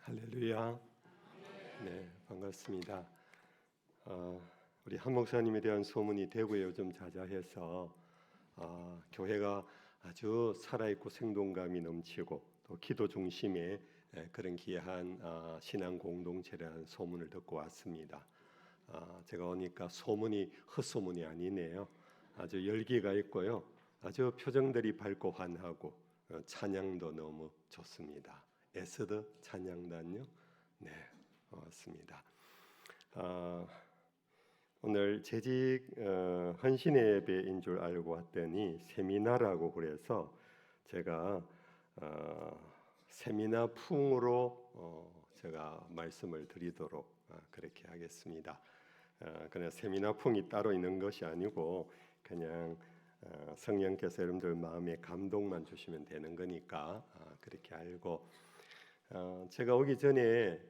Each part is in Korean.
할렐루야. 네, 반갑습니다. 우리 한 목사님에 대한 소문이 대구에 요즘 자자해서 교회가 아주 살아있고 생동감이 넘치고 또 기도 중심의 그런 귀한 신앙 공동체라는 소문을 듣고 왔습니다. 제가 오니까 소문이 헛소문이 아니네요. 아주 열기가 있고요. 아주 표정들이 밝고 환하고 찬양도 너무 좋습니다. 에스더 찬양단요. 네, 고맙습니다. 오늘 재직 헌신의 예배인 줄 알고 왔더니 세미나라고 그래서 제가 세미나 풍으로 제가 말씀을 드리도록 그렇게 하겠습니다. 그냥 세미나 풍이 따로 있는 것이 아니고 그냥 성령께서 여러분들 마음에 감동만 주시면 되는 거니까 그렇게 알고 제가 오기 전에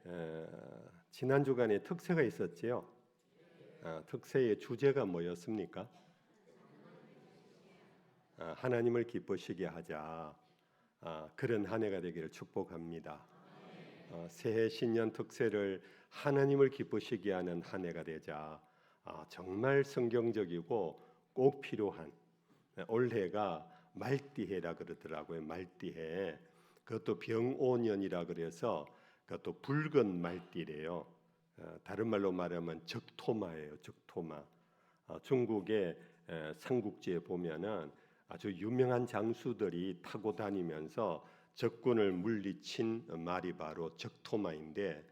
지난 주간에 특세가 있었지요. 특세의 주제가 뭐였습니까? 하나님을 기쁘시게 하자. 그런 한 해가 되기를 축복합니다. 새해 신년 특세를 하나님을 기쁘시게 하는 한 해가 되자. 정말 성경적이고 꼭 필요한 올해가 말띠해라 그러더라고요. 말띠해. 그것도 병오년이라 그래서 그것도 붉은 말띠래요. 다른 말로 말하면 적토마예요. 적토마. 중국의 삼국지에 보면은 아주 유명한 장수들이 타고 다니면서 적군을 물리친 말이 바로 적토마인데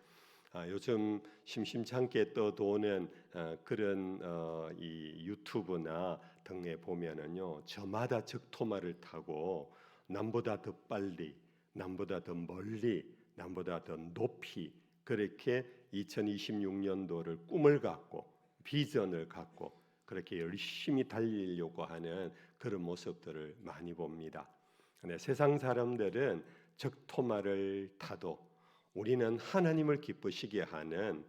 요즘 심심찮게 떠도는 그런 이 유튜브나 등에 보면은요 저마다 적토마를 타고 남보다 더 빨리, 남보다 더 멀리, 남보다 더 높이 그렇게 2026년도를 꿈을 갖고 비전을 갖고 그렇게 열심히 달리려고 하는 그런 모습들을 많이 봅니다. 근데 세상 사람들은 적토마를 타도 우리는 하나님을 기쁘시게 하는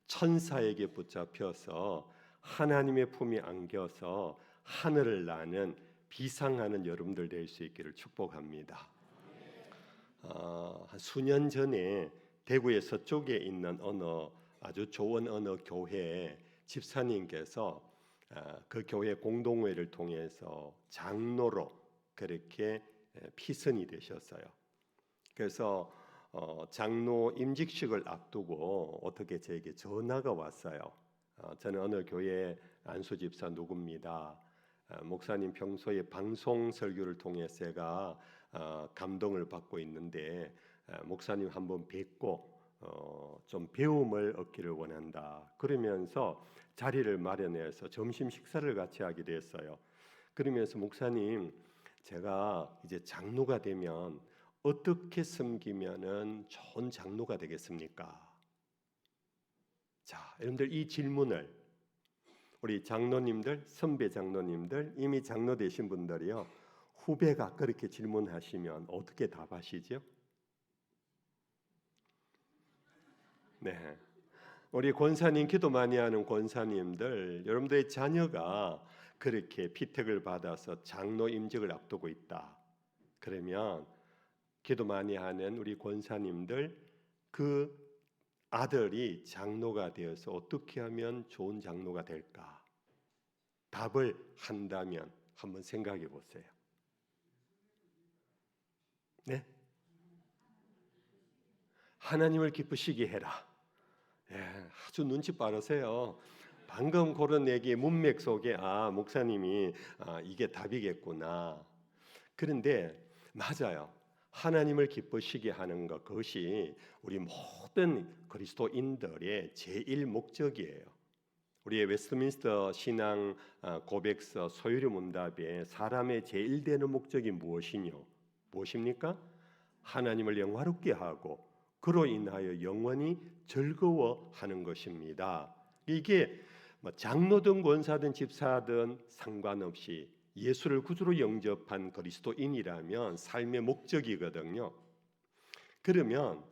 천사에게 붙잡혀서 하나님의 품에 안겨서 하늘을 나는 비상하는 여러분들 될 수 있기를 축복합니다. 한 수년 전에 대구의 서쪽에 있는 어느 아주 좋은 어느 교회 집사님께서 그 교회 공동회를 통해서 장로로 그렇게 피선이 되셨어요. 그래서 장로 임직식을 앞두고 어떻게 저에게 전화가 왔어요. 저는 어느 교회 안수 집사 누구입니다. 목사님 평소에 방송 설교를 통해서 제가 감동을 받고 있는데 목사님 한번 뵙고 좀 배움을 얻기를 원한다. 그러면서 자리를 마련해서 점심 식사를 같이 하게 됐어요. 그러면서 목사님 제가 이제 장로가 되면 어떻게 섬기면은 좋은 장로가 되겠습니까? 자, 여러분들 이 질문을 우리 장로님들, 선배 장로님들, 이미 장로 되신 분들이요. 후배가 그렇게 질문하시면 어떻게 답하시죠? 네. 우리 권사님 기도 많이 하는 권사님들, 여러분들의 자녀가 그렇게 피택을 받아서 장로 임직을 앞두고 있다. 그러면 기도 많이 하는 우리 권사님들 그 아들이 장로가 되어서 어떻게 하면 좋은 장로가 될까? 답을 한다면 한번 생각해 보세요. 네? 하나님을 기쁘시게 해라. 아주 눈치 빠르세요. 방금 그런 얘기의 문맥 속에 목사님이 이게 답이겠구나. 그런데 맞아요. 하나님을 기쁘시게 하는 것 그것이 우리 모든 그리스도인들의 제일 목적이에요. 우리의 웨스트민스터 신앙 고백서 소유리 문답에 사람의 제일 되는 목적이 무엇입니까? 하나님을 영화롭게 하고 그로 인하여 영원히 즐거워하는 것입니다. 이게 장로든 권사든 집사든 상관없이 예수를 구주로 영접한 그리스도인이라면 삶의 목적이거든요. 그러면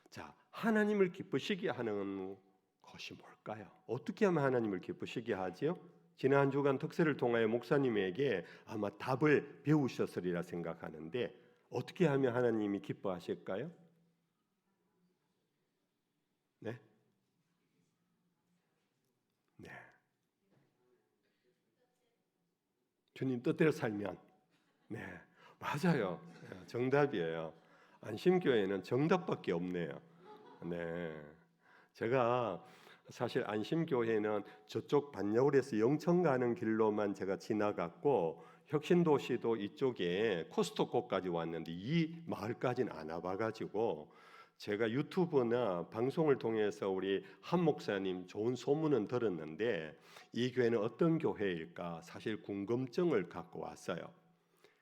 자, 하나님을 기쁘시게 하는 것이 뭘까요? 어떻게 하면 하나님을 기쁘시게 하지요? 지난 주간 특세를 통하여 목사님에게 아마 답을 배우셨으리라 생각하는데 어떻게 하면 하나님이 기뻐하실까요? 네, 네. 주님 뜻대로 살면, 네, 맞아요. 네, 정답이에요. 안심교회는 정답밖에 없네요. 네, 제가 사실 안심교회는 저쪽 반야울에서 영천 가는 길로만 제가 지나갔고 혁신도시도 이쪽에 코스트코까지 왔는데 이 마을까지는 안 와봐가지고 제가 유튜브나 방송을 통해서 우리 한 목사님 좋은 소문은 들었는데 이 교회는 어떤 교회일까 사실 궁금증을 갖고 왔어요.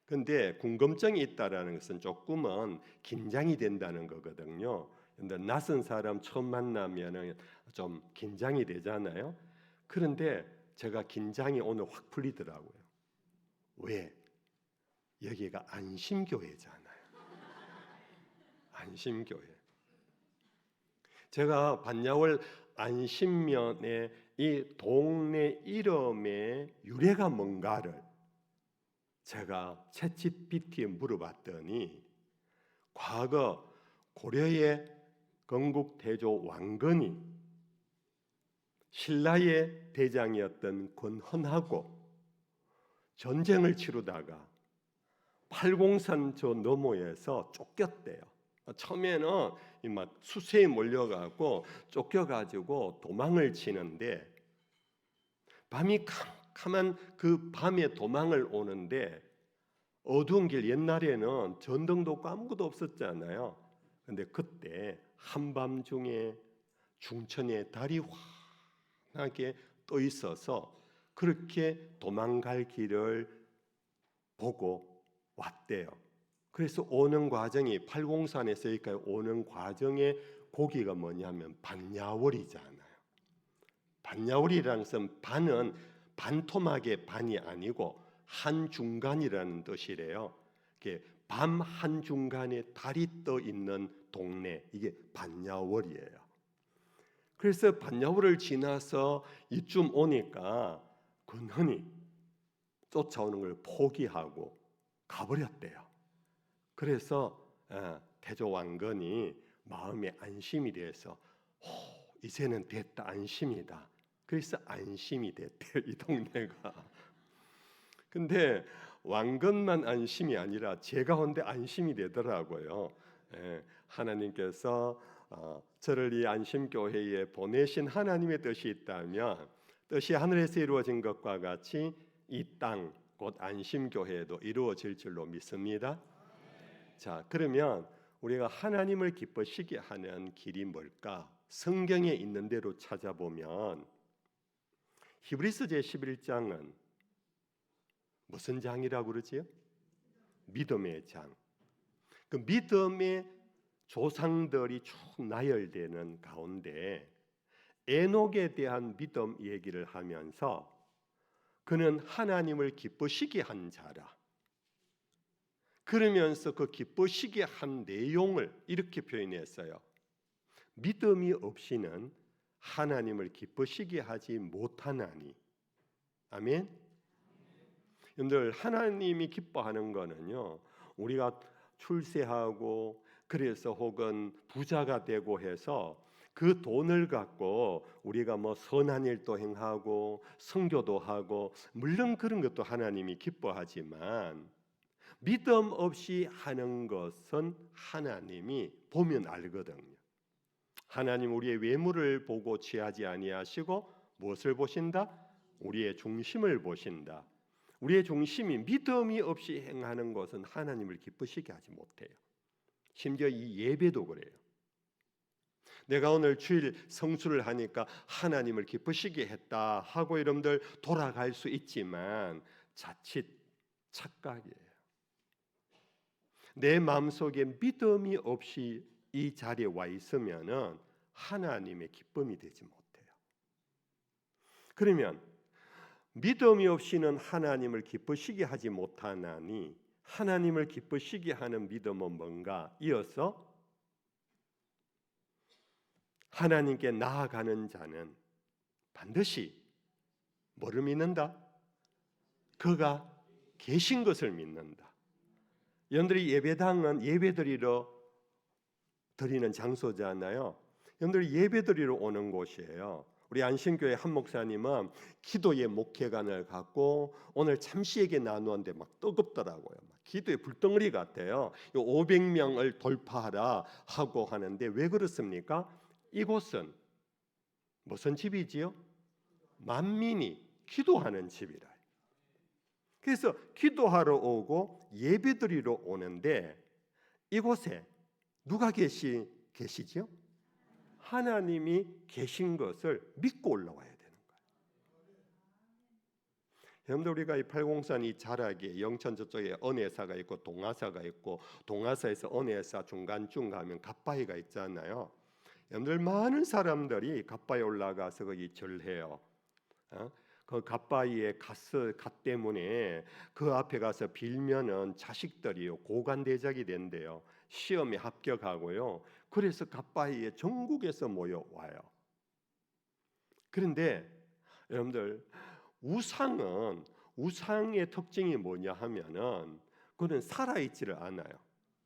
근데 궁금증이 있다라는 것은 조금은 긴장이 된다는 거거든요. 근데 낯선 사람 처음 만나면은 좀 긴장이 되잖아요. 그런데 제가 긴장이 오늘 확 풀리더라고요. 왜? 여기가 안심교회잖아요. 안심교회. 제가 반야월 안심면에 이 동네 이름의 유래가 뭔가를 제가 챗GPT에 물어봤더니 과거 고려의 건국 태조 왕건이 신라의 대장이었던 권헌하고 전쟁을 치르다가 팔공산 저 너머에서 쫓겼대요. 처음에는 막 수세에 몰려가고 쫓겨가지고 도망을 치는데 밤이 캄캄한 그 밤에 도망을 오는데 어두운 길 옛날에는 전등도 없고 아무것도 없었잖아요. 근데 그때 한밤중에 중천에 달이 환하게 떠 있어서 그렇게 도망갈 길을 보고 왔대요. 그래서 오는 과정이 팔공산에서 여기까지 오는 과정의 고기가 뭐냐면 반야월이잖아요. 반야월이라는 것은 반은 반토막의 반이 아니고 한중간이라는 뜻이래요. 밤 한중간에 달이 떠 있는 동네 이게 반야월이에요. 그래서 반야월을 지나서 이쯤 오니까 근헌이 쫓아오는 걸 포기하고 가버렸대요. 그래서 태조 왕건이 마음에 안심이 돼서 이제는 됐다 안심이다. 그래서 안심이 됐대요 이 동네가. 근데 왕건만 안심이 아니라 제가 혼자 안심이 되더라고요. 하나님께서 저를 이 안심교회에 보내신 하나님의 뜻이 있다면 뜻이 하늘에서 이루어진 것과 같이 이 땅 곧 안심교회에도 이루어질 줄로 믿습니다. 자, 그러면 우리가 하나님을 기쁘시게 하는 길이 뭘까? 성경에 있는 대로 찾아보면 히브리서 제11장은 무슨 장이라고 그러지요? 믿음의 장. 그 믿음의 조상들이 쭉 나열되는 가운데 에녹에 대한 믿음 얘기를 하면서 그는 하나님을 기쁘시게 한 자라. 그러면서 그 기쁘시게 한 내용을 이렇게 표현했어요. 믿음이 없이는 하나님을 기쁘시게 하지 못하나니. 아멘. 여러분들 하나님이 기뻐하는 거는요. 우리가 출세하고 그래서 혹은 부자가 되고 해서 그 돈을 갖고 우리가 뭐 선한 일도 행하고 선교도 하고 물론 그런 것도 하나님이 기뻐하지만 믿음 없이 하는 것은 하나님이 보면 알거든요. 하나님 우리의 외모를 보고 취하지 아니하시고 무엇을 보신다? 우리의 중심을 보신다. 우리의 중심이 믿음이 없이 행하는 것은 하나님을 기쁘시게 하지 못해요. 심지어 이 예배도 그래요. 내가 오늘 주일 성수를 하니까 하나님을 기쁘시게 했다 하고 여러분들 돌아갈 수 있지만 자칫 착각이에요. 내 마음속에 믿음이 없이 이 자리에 와 있으면은 하나님의 기쁨이 되지 못해요. 그러면 믿음이 없이는 하나님을 기쁘시게 하지 못하나니 하나님을 기쁘시게 하는 믿음은 뭔가? 이어서 하나님께 나아가는 자는 반드시 뭐를 믿는다? 그가 계신 것을 믿는다. 여러분들이 예배당은 예배드리러 드리는 장소잖아요. 여러분들 예배드리러 오는 곳이에요. 우리 안신교회 한 목사님은 기도의 목회관을 갖고 오늘 잠시에게 나누었는데 막 뜨겁더라고요. 막 기도의 불덩어리 같아요. 500명을 돌파하라 하고 하는데 왜 그렇습니까? 이곳은 무슨 집이지요? 만민이 기도하는 집이라. 그래서 기도하러 오고 예배드리러 오는데 이곳에 누가 계시지요? 하나님이 계신 것을 믿고 올라와야 되는 거예요. 여러분들 우리가 이 팔공산 이 자락에 영천 저쪽에 은혜사가 있고 동화사가 있고 동화사에서 은혜사 중간쯤 가면 갓바위가 있잖아요. 여러분들 많은 사람들이 갓바위 올라가서 거기 절해요. 그 갓바위의 갓 때문에 그 앞에 가서 빌면은 자식들이요 고관대작이 된대요. 시험에 합격하고요. 그래서 갓바위에 전국에서 모여와요. 그런데 여러분들 우상의 특징이 뭐냐 하면은 그는 살아있지를 않아요.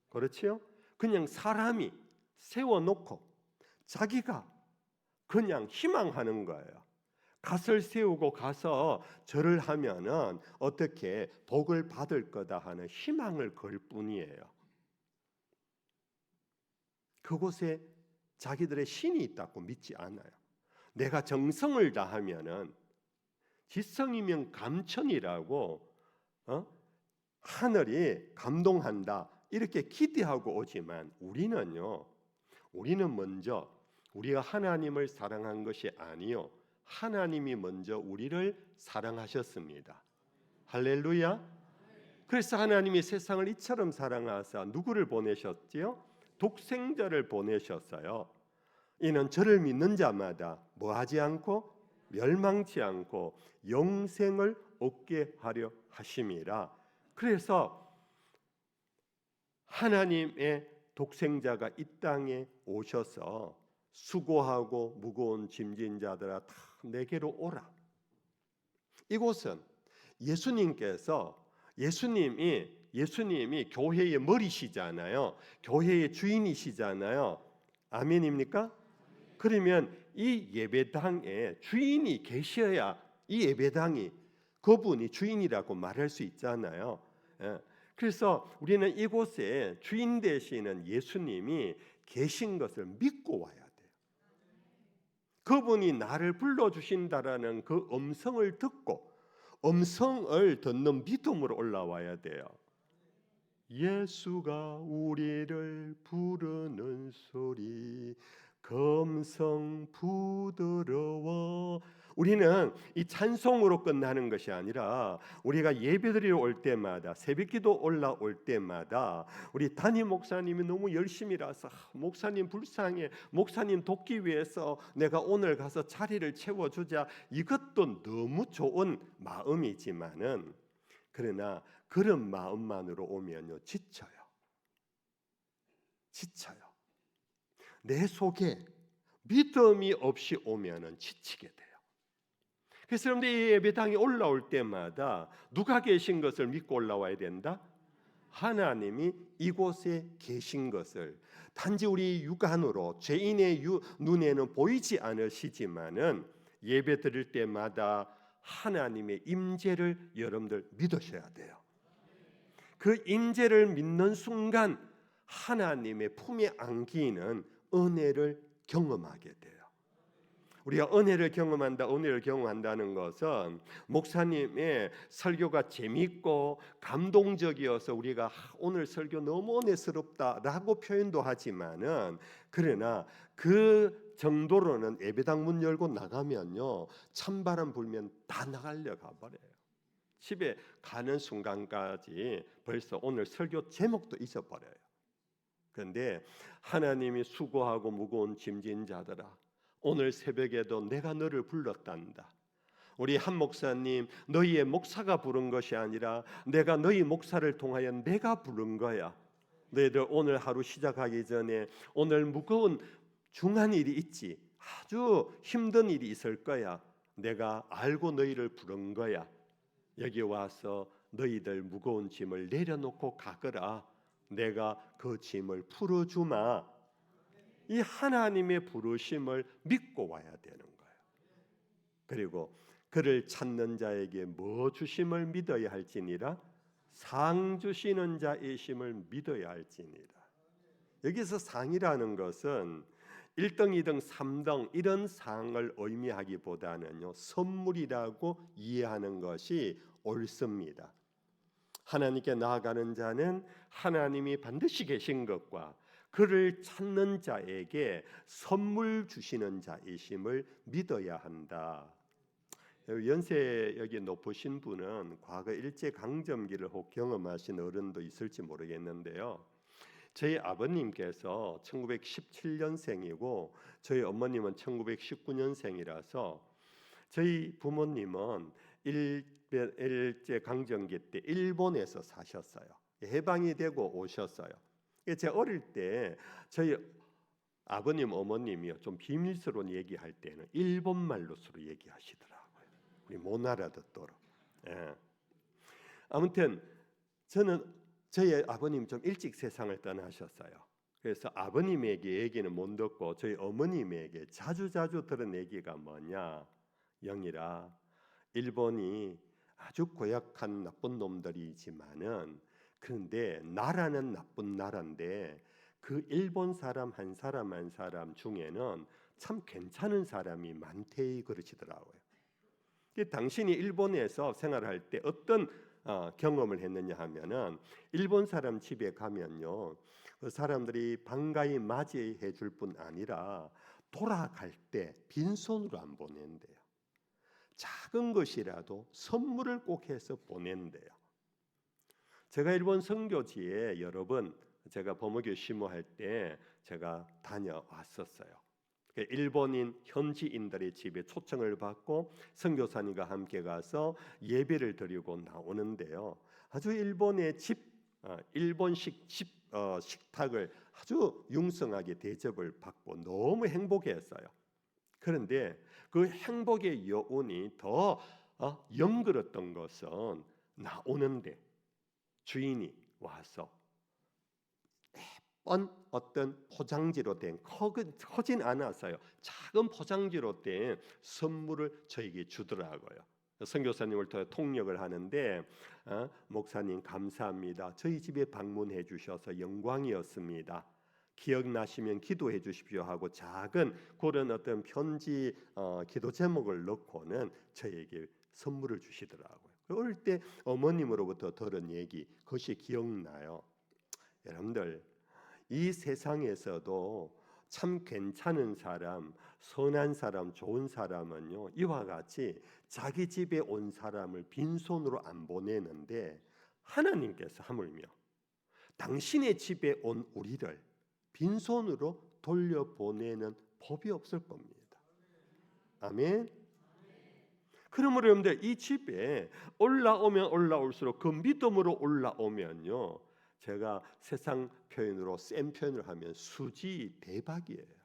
그렇지요? 그냥 사람이 세워놓고 자기가 그냥 희망하는 거예요. 갓을 세우고 가서 절을 하면은 어떻게 복을 받을 거다 하는 희망을 걸 뿐이에요. 그곳에 자기들의 신이 있다고 믿지 않아요. 내가 정성을 다하면은 지성이면 감천이라고 하늘이 감동한다 이렇게 기대하고 오지만 우리는 먼저 우리가 하나님을 사랑한 것이 아니요 하나님이 먼저 우리를 사랑하셨습니다. 할렐루야. 그래서 하나님이 세상을 이처럼 사랑하사 누구를 보내셨지요? 독생자를 보내셨어요. 이는 저를 믿는 자마다 뭐하지 않고 멸망치 않고 영생을 얻게 하려 하심이라. 그래서 하나님의 독생자가 이 땅에 오셔서 수고하고 무거운 짐진 자들아 다 내게로 오라. 이곳은 예수님이 교회의 머리시잖아요. 교회의 주인이시잖아요. 아멘입니까? 그러면 이 예배당에 주인이 계셔야 이 예배당이 그분이 주인이라고 말할 수 있잖아요. 그래서 우리는 이곳에 주인 되시는 예수님이 계신 것을 믿고 와야 돼요. 그분이 나를 불러주신다라는 그 음성을 듣고 음성을 듣는 믿음으로 올라와야 돼요. 예수가 우리를 부르는 소리 검성 부드러워. 우리는 이 찬송으로 끝나는 것이 아니라 우리가 예배드리러 올 때마다 새벽기도 올라올 때마다 우리 담임 목사님이 너무 열심히라서 목사님 불쌍해 목사님 돕기 위해서 내가 오늘 가서 자리를 채워주자 이것도 너무 좋은 마음이지만은 그러나 그런 마음만으로 오면요 지쳐요. 내 속에 믿음이 없이 오면은 지치게 돼요. 그래서 여러분들 이 예배당에 올라올 때마다 누가 계신 것을 믿고 올라와야 된다? 하나님이 이곳에 계신 것을 단지 우리 육안으로 죄인의 눈에는 보이지 않으시지만은 예배 드릴 때마다 하나님의 임재를 여러분들 믿으셔야 돼요. 그 임재를 믿는 순간 하나님의 품에 안기는 은혜를 경험하게 돼요. 우리가 은혜를 경험한다는 것은 목사님의 설교가 재미있고 감동적이어서 우리가 오늘 설교 너무 은혜스럽다라고 표현도 하지만은 그러나 그 정도로는 예배당 문 열고 나가면요 찬바람 불면 다 나가려 가버려요. 집에 가는 순간까지 벌써 오늘 설교 제목도 잊어버려요. 그런데 하나님이 수고하고 무거운 짐진 자들아 오늘 새벽에도 내가 너를 불렀단다. 우리 한 목사님 너희의 목사가 부른 것이 아니라 내가 너희 목사를 통하여 내가 부른 거야. 너희들 오늘 하루 시작하기 전에 오늘 무거운 중한 일이 있지. 아주 힘든 일이 있을 거야. 내가 알고 너희를 부른 거야. 여기 와서 너희들 무거운 짐을 내려놓고 가거라. 내가 그 짐을 풀어주마. 이 하나님의 부르심을 믿고 와야 되는 거예요. 그리고 그를 찾는 자에게 뭐 주심을 믿어야 할지니라, 상 주시는 자이심을 믿어야 할지니라. 여기서 상이라는 것은 1등, 2등, 3등 이런 상을 의미하기보다는요, 선물이라고 이해하는 것이 옳습니다. 하나님께 나아가는 자는 하나님이 반드시 계신 것과 그를 찾는 자에게 선물 주시는 자이심을 믿어야 한다. 연세력이 높으신 분은 과거 일제 강점기를 혹 경험하신 어른도 있을지 모르겠는데요. 저희 아버님께서 1917년생이고 저희 어머님은 1919년생이라서 저희 부모님은 일제 강점기 때 일본에서 사셨어요. 해방이 되고 오셨어요. 제가 어릴 때 저희 아버님 어머님이요, 좀 비밀스러운 얘기할 때는 일본 말로 서로 얘기하시더라고요. 우리 못 알아듣도록. 예. 아무튼 저희 아버님 좀 일찍 세상을 떠나셨어요. 그래서 아버님에게 얘기는 못 듣고 저희 어머님에게 자주 들은 얘기가 뭐냐, 영이라, 일본이 아주 고약한 나쁜 놈들이지만은 그런데 나라는 나쁜 나라인데 그 일본 사람 한 사람 한 사람 중에는 참 괜찮은 사람이 많대, 그러시더라고요. 당신이 일본에서 생활할 때 어떤 경험을 했느냐 하면은, 일본 사람 집에 가면요, 그 사람들이 반가이 맞이해 줄 뿐 아니라 돌아갈 때 빈손으로 안 보낸대요. 작은 것이라도 선물을 꼭 해서 보낸대요. 제가 일본 선교지에 여러 번 제가 범어교 심호할 때 제가 다녀왔었어요. 일본인 현지인들의 집에 초청을 받고 선교사님과 함께 가서 예배를 드리고 나오는데요. 아주 일본의 일본식 식탁을 아주 융성하게 대접을 받고 너무 행복했어요. 그런데 그 행복의 여운이 더 영그렀던 것은 나오는데 주인이 와서 어떤 포장지로 된, 커진 않았어요. 작은 포장지로 된 선물을 저에게 주더라고요. 선교사님을 통해 통역을 하는데, 목사님 감사합니다. 저희 집에 방문해 주셔서 영광이었습니다. 기억나시면 기도해 주십시오 하고 작은 그런 어떤 편지 기도 제목을 넣고는 저에게 선물을 주시더라고요. 어릴 때 어머님으로부터 들은 얘기, 그것이 기억나요. 여러분들, 이 세상에서도 참 괜찮은 사람, 선한 사람, 좋은 사람은요, 이와 같이 자기 집에 온 사람을 빈손으로 안 보내는데 하나님께서 하물며 당신의 집에 온 우리를 빈손으로 돌려보내는 법이 없을 겁니다. 아멘. 그러므로 여러분들, 이 집에 올라오면 올라올수록 그 믿음으로 올라오면요, 제가 세상 표현으로 센 표현을 하면 수지 대박이에요.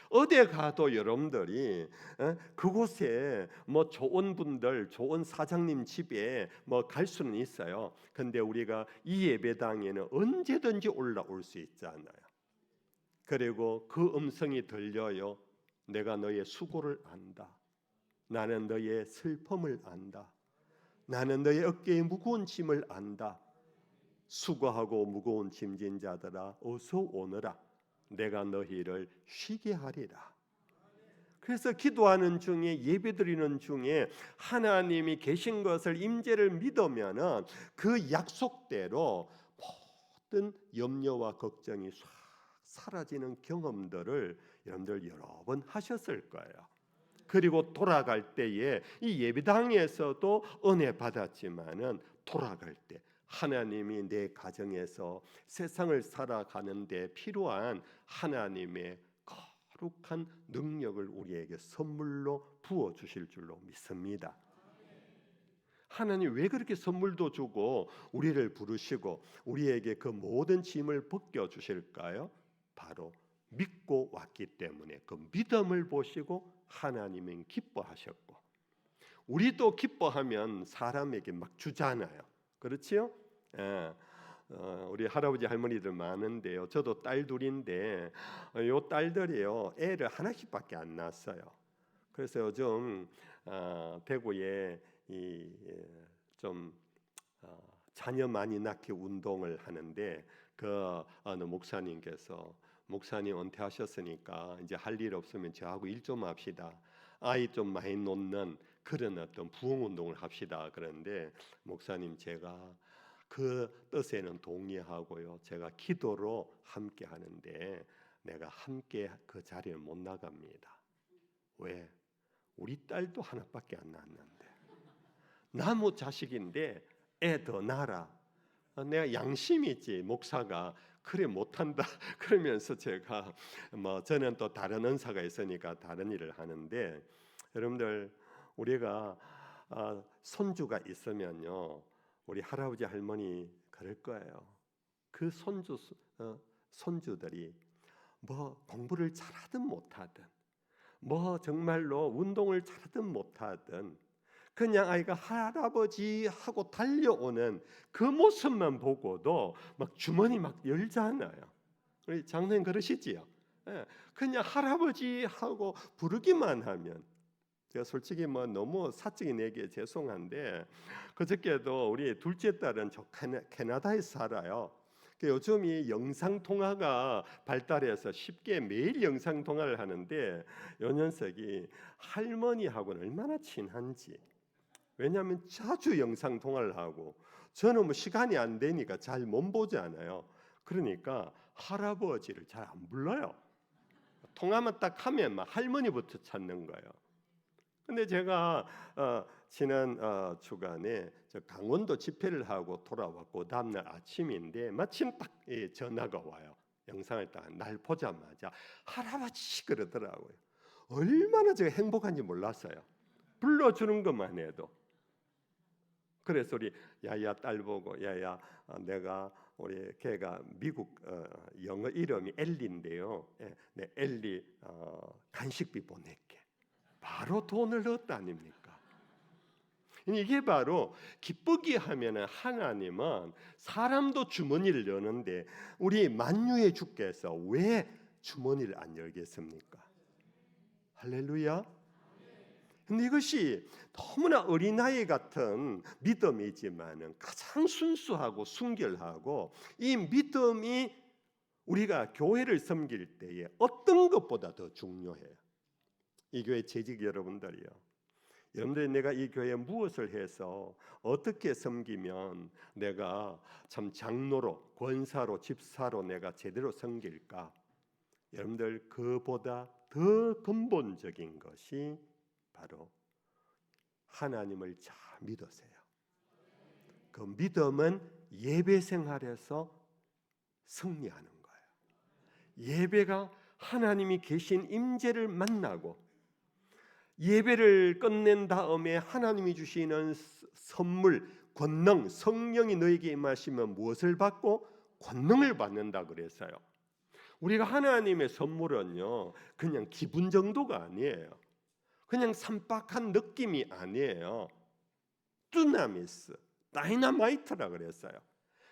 어디에 가도 여러분들이 그곳에 뭐 좋은 분들, 좋은 사장님 집에 뭐 갈 수는 있어요. 근데 우리가 이 예배당에는 언제든지 올라올 수 있잖아요. 그리고 그 음성이 들려요. 내가 너의 수고를 안다. 나는 너의 슬픔을 안다. 나는 너의 어깨에 무거운 짐을 안다. 수고하고 무거운 짐진 자들아, 어서 오너라. 내가 너희를 쉬게 하리라. 그래서 기도하는 중에, 예배드리는 중에 하나님이 계신 것을, 임재를 믿으면은 그 약속대로 모든 염려와 걱정이 싹 사라지는 경험들을 여러분들 여러 번 하셨을 거예요. 그리고 돌아갈 때에 이 예배당에서도 은혜 받았지만은 돌아갈 때 하나님이 내 가정에서 세상을 살아가는데 필요한 하나님의 거룩한 능력을 우리에게 선물로 부어 주실 줄로 믿습니다. 하나님 왜 그렇게 선물도 주고 우리를 부르시고 우리에게 그 모든 짐을 벗겨 주실까요? 바로 믿고 왔기 때문에 그 믿음을 보시고 하나님은 기뻐하셨고, 우리도 기뻐하면 사람에게 막 주잖아요. 그렇지요? 우리 할아버지 할머니들 많은데요. 저도 딸 둘인데 요 딸들이요 애를 하나씩밖에 안 낳았어요. 그래서 요즘 대구에 이좀 자녀 많이 낳기 운동을 하는데 그 어느 목사님께서 목사님 은퇴하셨으니까 이제 할 일 없으면 저하고 일 좀 합시다. 아이 좀 많이 놓는 그런 어떤 부흥 운동을 합시다. 그런데 목사님 제가 그 뜻에는 동의하고요. 제가 기도로 함께 하는데 내가 함께 그 자리에 못 나갑니다. 왜? 우리 딸도 하나밖에 안 낳았는데 나무 자식인데 애 더 낳아라. 내가 양심이 있지 목사가 그래 못한다 그러면서 제가 뭐 저는 또 다른 은사가 있으니까 다른 일을 하는데 여러분들 우리가 손주가 있으면요 우리 할아버지 할머니 그럴 거예요. 그 손주들이 뭐 공부를 잘하든 못하든 뭐 정말로 운동을 잘하든 못하든 그냥 아이가 할아버지 하고 달려오는 그 모습만 보고도 막 주머니 막 열잖아요. 우리 장로님 그러시지요? 예, 그냥 할아버지 하고 부르기만 하면 제가 솔직히 뭐 너무 사적인 얘기에 죄송한데 그저께도 우리 둘째 딸은 저 캐나다에 살아요. 요즘 이 영상 통화가 발달해서 쉽게 매일 영상 통화를 하는데 요 녀석이 할머니하고는 얼마나 친한지. 왜냐하면 자주 영상 통화를 하고 저는 뭐 시간이 안 되니까 잘 못 보잖아요. 그러니까 할아버지를 잘 안 불러요. 통화만 딱 하면 막 할머니부터 찾는 거예요. 근데 제가 지난 주간에 저 강원도 집회를 하고 돌아왔고 다음날 아침인데 마침 딱 전화가 와요. 영상을 딱 날 보자마자 할아버지 그러더라고요. 얼마나 제가 행복한지 몰랐어요. 불러주는 것만 해도. 그래서 우리 야야 딸 보고 야야 내가 우리 걔가 미국 영어 이름이 엘리인데요. 네, 엘리 간식비 보낼게. 바로 돈을 넣었다 아닙니까? 이게 바로 기쁘게 하면은 하나님은 사람도 주머니를 여는데 우리 만유의 주께서 왜 주머니를 안 열겠습니까? 할렐루야. 근데 이것이 너무나 어린아이 같은 믿음이지만은 가장 순수하고 순결하고 이 믿음이 우리가 교회를 섬길 때에 어떤 것보다 더 중요해요. 이 교회 재직 여러분들이요. 여러분들이 내가 이 교회에 무엇을 해서 어떻게 섬기면 내가 참 장로로 권사로 집사로 내가 제대로 섬길까? 여러분들 그보다 더 근본적인 것이 바로 하나님을 잘 믿으세요. 그 믿음은 예배 생활에서 승리하는 거예요. 예배가 하나님이 계신 임재를 만나고 예배를 끝낸 다음에 하나님이 주시는 선물, 권능, 성령이 너에게 임하시면 무엇을 받고 권능을 받는다 그랬어요. 우리가 하나님의 선물은요 그냥 기분 정도가 아니에요. 그냥 산박한 느낌이 아니에요. 두나미스, 다이너마이트라 그랬어요.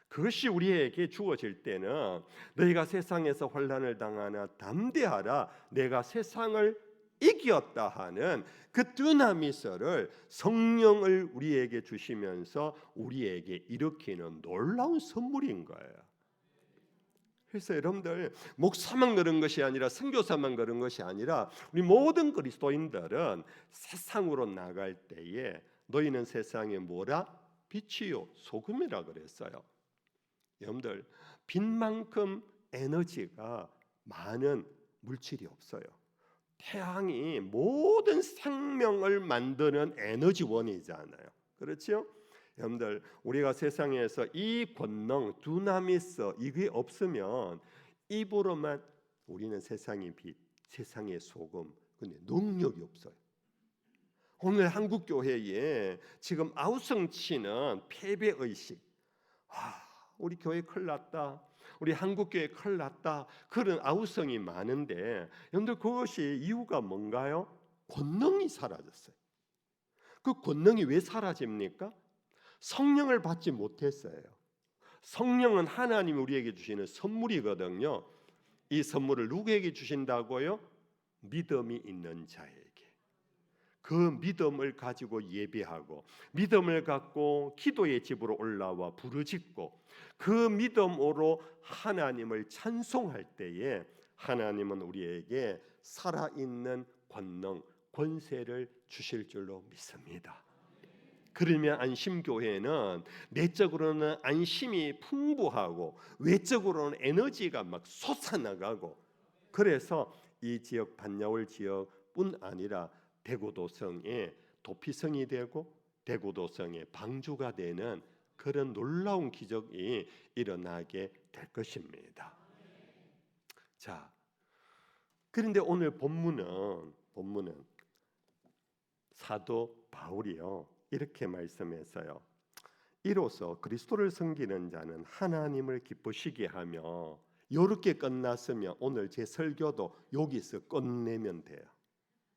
그것이 우리에게 주어질 때는 너희가 세상에서 환난을 당하나 담대하라 내가 세상을 이겼다 하는 그 두나미스를 성령을 우리에게 주시면서 우리에게 일으키는 놀라운 선물인 거예요. 그래서 여러분들 목사만 그런 것이 아니라 선교사만 그런 것이 아니라 우리 모든 그리스도인들은 세상으로 나갈 때에 너희는 세상에 뭐라? 빛이요 소금이라 그랬어요. 여러분들 빛만큼 에너지가 많은 물질이 없어요. 태양이 모든 생명을 만드는 에너지원이잖아요. 그렇죠? 여러분들 우리가 세상에서 이 권능 두나미스 이게 없으면 입으로만 우리는 세상의 빛, 세상의 소금, 근데 능력이 없어요. 오늘 한국 교회에 지금 아우성치는 패배 의식. 우리 교회 큰일 났다. 우리 한국 교회 큰일 났다. 그런 아우성이 많은데 여러분들 그것이 이유가 뭔가요? 권능이 사라졌어요. 그 권능이 왜 사라집니까? 성령을 받지 못했어요. 성령은 하나님이 우리에게 주시는 선물이거든요. 이 선물을 누구에게 주신다고요? 믿음이 있는 자에게. 그 믿음을 가지고 예배하고, 믿음을 갖고 기도의 집으로 올라와 부르짖고, 그 믿음으로 하나님을 찬송할 때에 하나님은 우리에게 살아있는 권능, 권세를 주실 줄로 믿습니다. 그러면 안심교회는 내적으로는 안심이 풍부하고 외적으로는 에너지가 막 솟아나가고, 그래서 이 지역 반야월 지역뿐 아니라 대구도성의 도피성이 되고 대구도성의 방주가 되는 그런 놀라운 기적이 일어나게 될 것입니다. 자, 그런데 오늘 본문은 사도 바울이요 이렇게 말씀했어요. 이로써 그리스도를 섬기는 자는 하나님을 기쁘시게 하며, 이렇게 끝났으면 오늘 제 설교도 여기서 끝내면 돼요.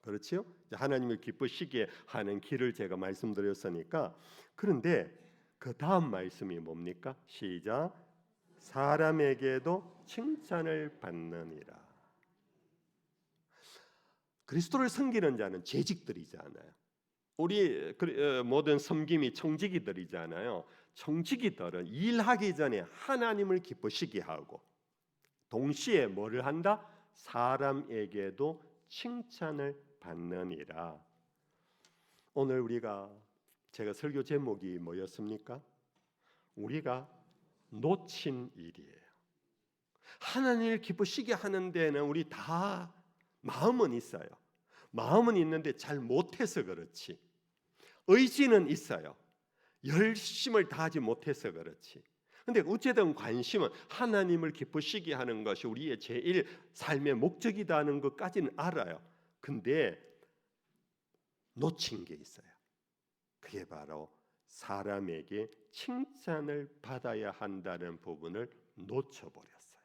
그렇죠? 하나님을 기쁘시게 하는 길을 제가 말씀드렸으니까. 그런데 그 다음 말씀이 뭡니까? 시작. 사람에게도 칭찬을 받느니라. 그리스도를 섬기는 자는 재직들이잖아요. 우리 모든 섬김이 청지기들이잖아요. 청지기들은 일하기 전에 하나님을 기쁘시게 하고, 동시에 뭐를 한다? 사람에게도 칭찬을 받느니라. 오늘 제가 설교 제목이 뭐였습니까? 우리가 놓친 일이에요. 하나님을 기쁘시게 하는 데는 우리 다 마음은 있어요. 마음은 있는데 잘 못해서 그렇지. 의지는 있어요. 열심을 다하지 못해서 그렇지. 근데 어쨌든 관심은 하나님을 기쁘시게 하는 것이 우리의 제일 삶의 목적이라는 것까지는 알아요. 근데 놓친 게 있어요. 그게 바로 사람에게 칭찬을 받아야 한다는 부분을 놓쳐버렸어요.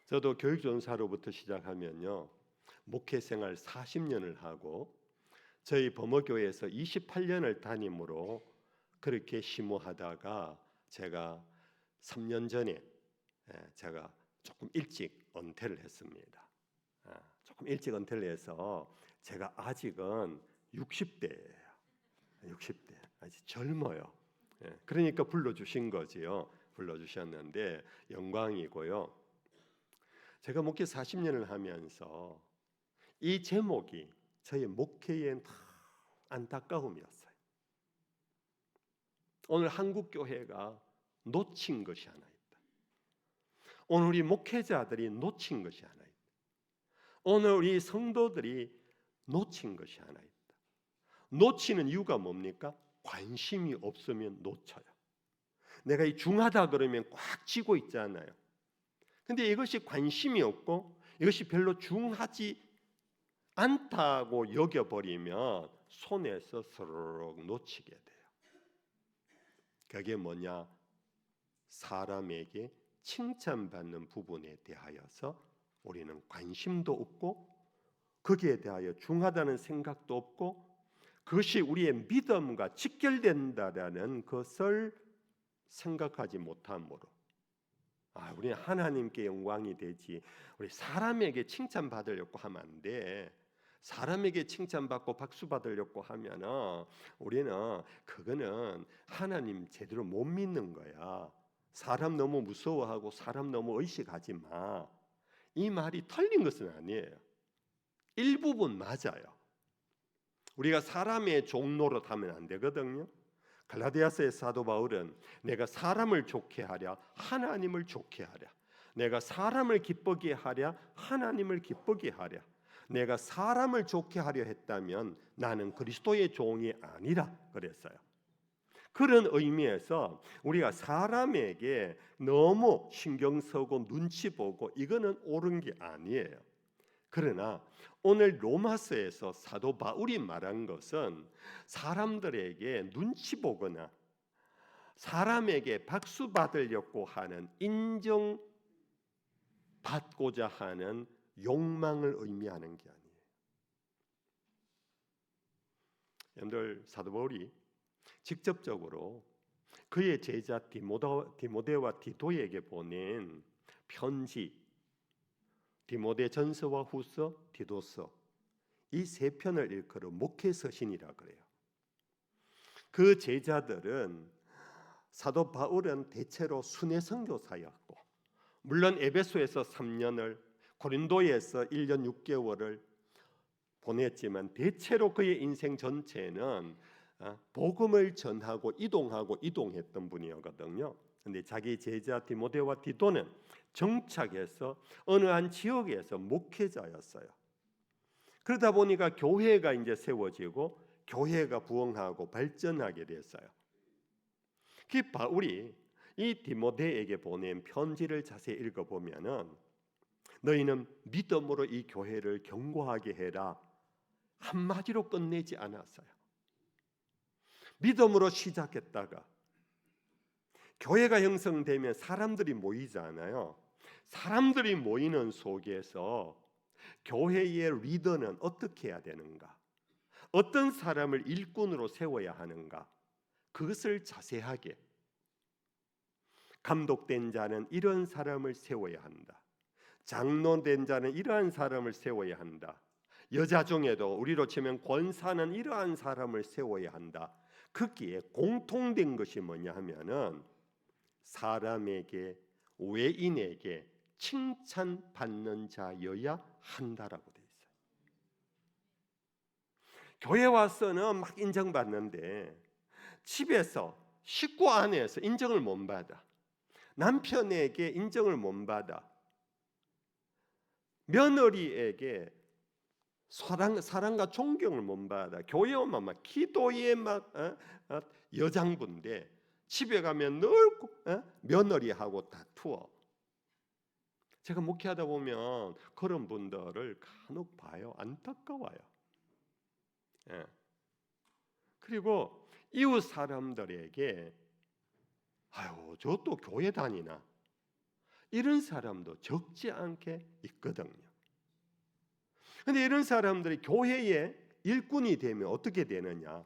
저도 교육전사로부터 시작하면요, 목회생활 40년을 하고 저희 범어교회에서 28년을 담임으로 그렇게 심호하다가 제가 3년 전에 제가 조금 일찍 은퇴를 했습니다. 조금 일찍 은퇴를 해서 제가 아직은 60대예요. 60대 아직 젊어요. 그러니까 불러주신 거지요. 불러주셨는데 영광이고요. 제가 목회 40년을 하면서 이 제목이 저의 목회의 안타까움이었어요. 오늘 한국 교회가 놓친 것이 하나 있다. 오늘 우리 목회자들이 놓친 것이 하나 있다. 오늘 우리 성도들이 놓친 것이 하나 있다. 놓치는 이유가 뭡니까? 관심이 없으면 놓쳐요. 내가 이 중하다 그러면 꽉 쥐고 있잖아요. 근데 이것이 관심이 없고 이것이 별로 중하지 않다고 여겨버리면 손에서 스르륵 놓치게 돼요. 그게 뭐냐? 사람에게 칭찬받는 부분에 대하여서 우리는 관심도 없고 거기에 대하여 중하다는 생각도 없고 그것이 우리의 믿음과 직결된다라는 것을 생각하지 못함으로 우리는 하나님께 영광이 되지 우리 사람에게 칭찬받으려고 하면 안 돼. 사람에게 칭찬받고 박수 받으려고 하면은 우리는 그거는 하나님 제대로 못 믿는 거야. 사람 너무 무서워하고 사람 너무 의식하지 마. 이 말이 틀린 것은 아니에요. 일부분 맞아요. 우리가 사람의 종노릇 하면 안 되거든요. 갈라디아서의 사도 바울은 내가 사람을 좋게 하랴 하나님을 좋게 하랴, 내가 사람을 기쁘게 하랴 하나님을 기쁘게 하랴, 내가 사람을 좋게 하려 했다면 나는 그리스도의 종이 아니라 그랬어요. 그런 의미에서 우리가 사람에게 너무 신경 쓰고 눈치 보고 이거는 옳은 게 아니에요. 그러나 오늘 로마서에서 사도 바울이 말한 것은 사람들에게 눈치 보거나 사람에게 박수 받으려고 하는 인정받고자 하는 욕망을 의미하는 게 아니에요. 여러분들 사도 바울이 직접적으로 그의 제자 디모데와 디도에게 보낸 편지, 디모데전서와 후서, 디도서, 이 세 편을 일컬어 목회서신이라 그래요. 그 제자들은 사도 바울은 대체로 순회 선교사였고, 물론 에베소에서 3년을, 고린도에서 1년 6개월을 보냈지만 대체로 그의 인생 전체는 복음을 전하고 이동했던 분이었거든요. 근데 자기 제자 디모데와 디도는 정착해서 어느 한 지역에서 목회자였어요. 그러다 보니까 교회가 이제 세워지고 교회가 부흥하고 발전하게 됐어요. 그 바울이 이 디모데에게 보낸 편지를 자세히 읽어보면은 너희는 믿음으로 이 교회를 견고하게 해라 한마디로 끝내지 않았어요. 믿음으로 시작했다가 교회가 형성되면 사람들이 모이잖아요. 사람들이 모이는 속에서 교회의 리더는 어떻게 해야 되는가? 어떤 사람을 일꾼으로 세워야 하는가? 그것을 자세하게, 감독된 자는 이런 사람을 세워야 한다. 장로된 자는 이러한 사람을 세워야 한다. 여자 중에도 우리로 치면 권사는 이러한 사람을 세워야 한다. 거기에 공통된 것이 뭐냐 하면은 사람에게, 외인에게 칭찬받는 자여야 한다라고 돼 있어요. 교회 와서는 막 인정받는데 집에서, 식구 안에서 인정을 못 받아. 남편에게 인정을 못 받아. 며느리에게 사랑과 존경을 못 받아. 교회 오면 막 기도에 막 여장부인데 집에 가면 늘 며느리하고 다투어. 제가 목회하다 보면 그런 분들을 간혹 봐요. 안타까워요. 예. 그리고 이웃 사람들에게 아유, 저 또 교회 다니나 이런 사람도 적지 않게 있거든요. 근데 이런 사람들이 교회의 일꾼이 되면 어떻게 되느냐?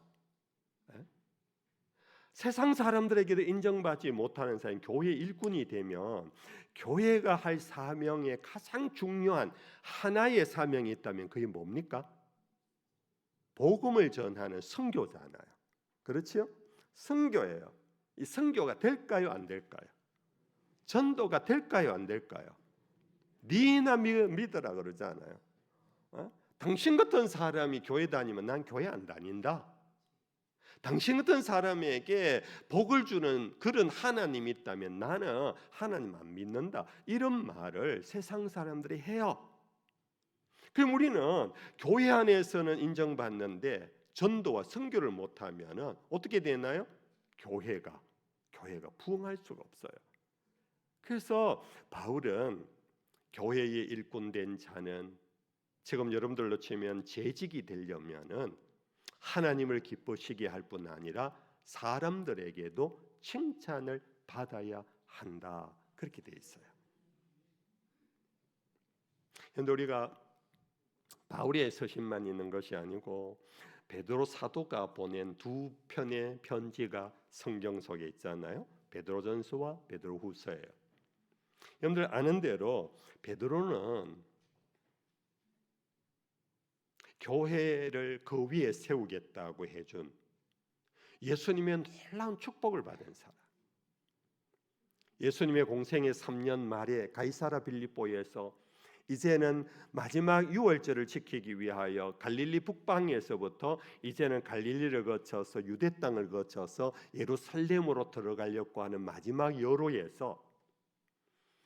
세상 사람들에게도 인정받지 못하는 사람이 교회 일꾼이 되면 교회가 할 사명의 가장 중요한 하나의 사명이 있다면 그게 뭡니까? 복음을 전하는 선교잖아요. 그렇죠? 선교예요. 이 선교가 될까요? 안 될까요? 전도가 될까요? 안 될까요? 니나 믿으라 그러잖아요. 당신 같은 사람이 교회 다니면 난 교회 안 다닌다. 당신 같은 사람에게 복을 주는 그런 하나님이 있다면 나는 하나님 안 믿는다. 이런 말을 세상 사람들이 해요. 그럼 우리는 교회 안에서는 인정받는데 전도와 선교를 못하면 어떻게 되나요? 교회가 부흥할 수가 없어요. 그래서 바울은 교회의 일꾼된 자는 지금 여러분들로 치면 재직이 되려면은 하나님을 기쁘시게 할 뿐 아니라 사람들에게도 칭찬을 받아야 한다. 그렇게 돼 있어요. 그런데 우리가 바울의 서신만 있는 것이 아니고 베드로 사도가 보낸 두 편의 편지가 성경 속에 있잖아요. 베드로전서와 베드로후서예요. 여러분들 아는 대로 베드로는 교회를 그 위에 세우겠다고 해준 예수님의 놀라운 축복을 받은 사람. 예수님의 공생의 3년 말에 가이사라 빌립보에서 이제는 마지막 유월절을 지키기 위하여 갈릴리 북방에서부터 이제는 갈릴리를 거쳐서 유대 땅을 거쳐서 예루살렘으로 들어가려고 하는 마지막 여로에서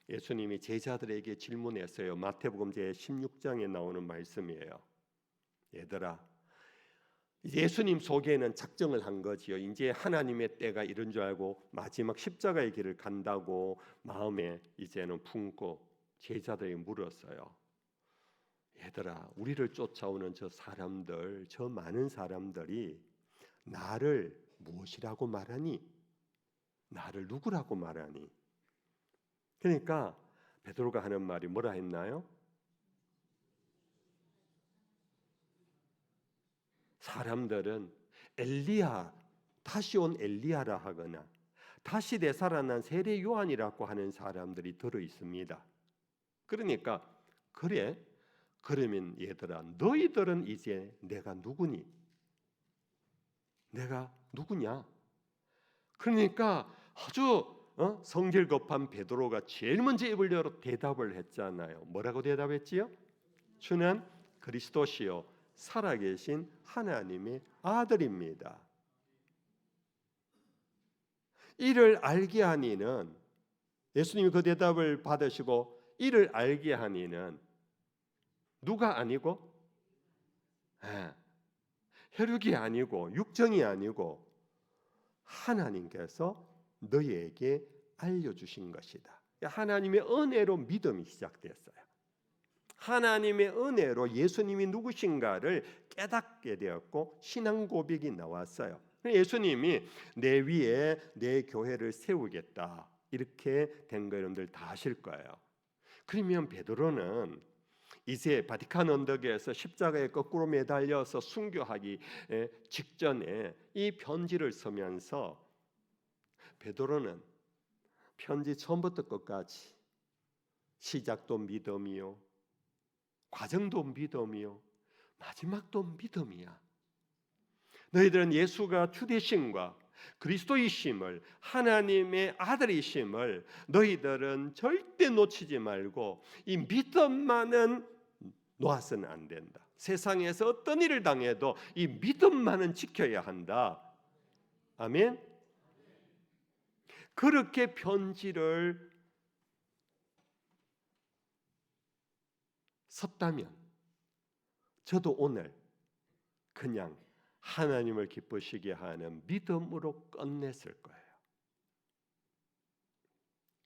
예수님이 제자들에게 질문했어요. 마태복음 제 16장에 나오는 말씀이에요. 얘들아, 예수님 속에는 작정을 한 거지요. 이제 하나님의 때가 이런 줄 알고 마지막 십자가의 길을 간다고 마음에 이제는 품고 제자들이 물었어요. 얘들아, 우리를 쫓아오는 저 사람들, 저 많은 사람들이 나를 무엇이라고 말하니? 나를 누구라고 말하니? 그러니까 베드로가 하는 말이 뭐라 했나요? 사람들은 엘리야, 다시 온 엘리야라 하거나 다시 되살아난 세례 요한이라고 하는 사람들이 들어 있습니다. 그러니까 그래? 그러면 얘들아, 너희들은 이제 내가 누구니? 내가 누구냐? 그러니까 아주 성질 급한 베드로가 제일 먼저 입을 열어 대답을 했잖아요. 뭐라고 대답했지요? 주는 그리스도시요 살아계신 하나님의 아들입니다. 이를 알게 하니는, 예수님이 그 대답을 받으시고 이를 알게 하니는 누가 아니고, 예, 혈육이 아니고 육정이 아니고 하나님께서 너희에게 알려주신 것이다. 하나님의 은혜로 믿음이 시작됐어요. 하나님의 은혜로 예수님이 누구신가를 깨닫게 되었고 신앙 고백이 나왔어요. 예수님이 내 위에 내 교회를 세우겠다 이렇게 된 거 여러분들 다 아실 거예요. 그러면 베드로는 이제 바티칸 언덕에서 십자가에 거꾸로 매달려서 순교하기 직전에 이 편지를 쓰면서 베드로는 편지 처음부터 끝까지 시작도 믿음이요, 과정도 믿음이요, 마지막도 믿음이야. 너희들은 예수가 주되심과 그리스도이심을, 하나님의 아들이심을 너희들은 절대 놓치지 말고 이 믿음만은 놓아서는 안 된다. 세상에서 어떤 일을 당해도 이 믿음만은 지켜야 한다. 아멘. 그렇게 편지를 썼다면 저도 오늘 그냥 하나님을 기쁘시게 하는 믿음으로 끝냈을 거예요.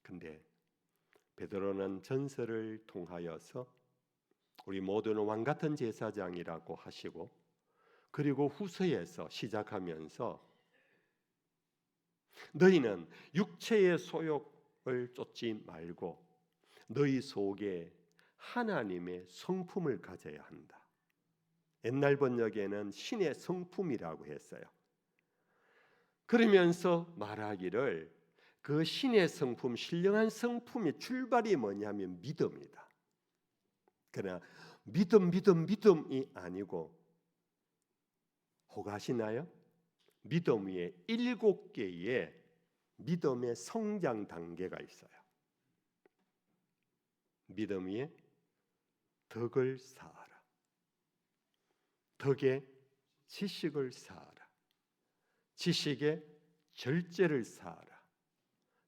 근데 베드로는 전설을 통하여서 우리 모두는 왕 같은 제사장이라고 하시고, 그리고 후서에서 시작하면서 너희는 육체의 소욕을 쫓지 말고 너희 속에 하나님의 성품을 가져야 한다. 옛날 번역에는 신의 성품이라고 했어요. 그러면서 말하기를 그 신의 성품, 신령한 성품의 출발이 뭐냐면 믿음이다. 그러나 믿음이 아니고 혹아시나요? 믿음 위에 7개의 믿음의 성장 단계가 있어요. 믿음 위에 덕을 쌓아라. 덕에 지식을 쌓아라. 지식에 절제를 쌓아라.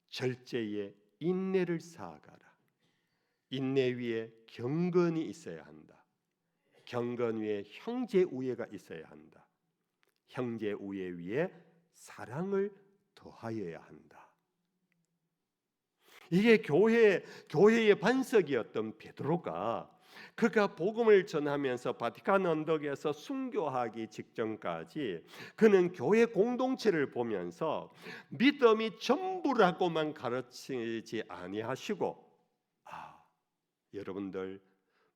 절제에 인내를 쌓아가라. 인내 위에 경건이 있어야 한다. 경건 위에 형제 우애가 있어야 한다. 형제 우애 위에 사랑을 더하여야 한다. 이게 교회의 반석이었던 베드로가 그가 복음을 전하면서 바티칸 언덕에서 순교하기 직전까지 그는 교회 공동체를 보면서 믿음이 전부라고만 가르치지 아니하시고, 여러분들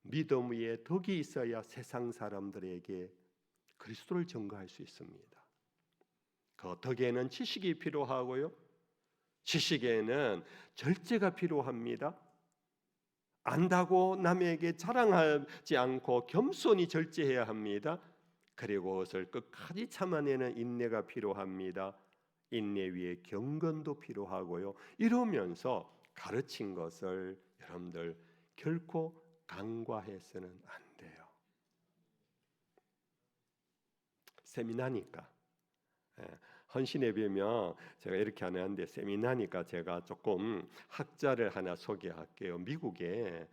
믿음 위에 덕이 있어야 세상 사람들에게 그리스도를 전가할 수 있습니다. 그 덕에는 지식이 필요하고요, 지식에는 절제가 필요합니다. 안다고 남에게 자랑하지 않고 겸손히 절제해야 합니다. 그리고 그것을 끝까지 참아내는 인내가 필요합니다. 인내 위에 경건도 필요하고요. 이러면서 가르친 것을 여러분들 결코 간과해서는 안 돼요. 세미나니까, 헌신에 비하면 제가 이렇게 안 하는데 세미나니까 제가 조금 학자를 하나 소개할게요. 미국에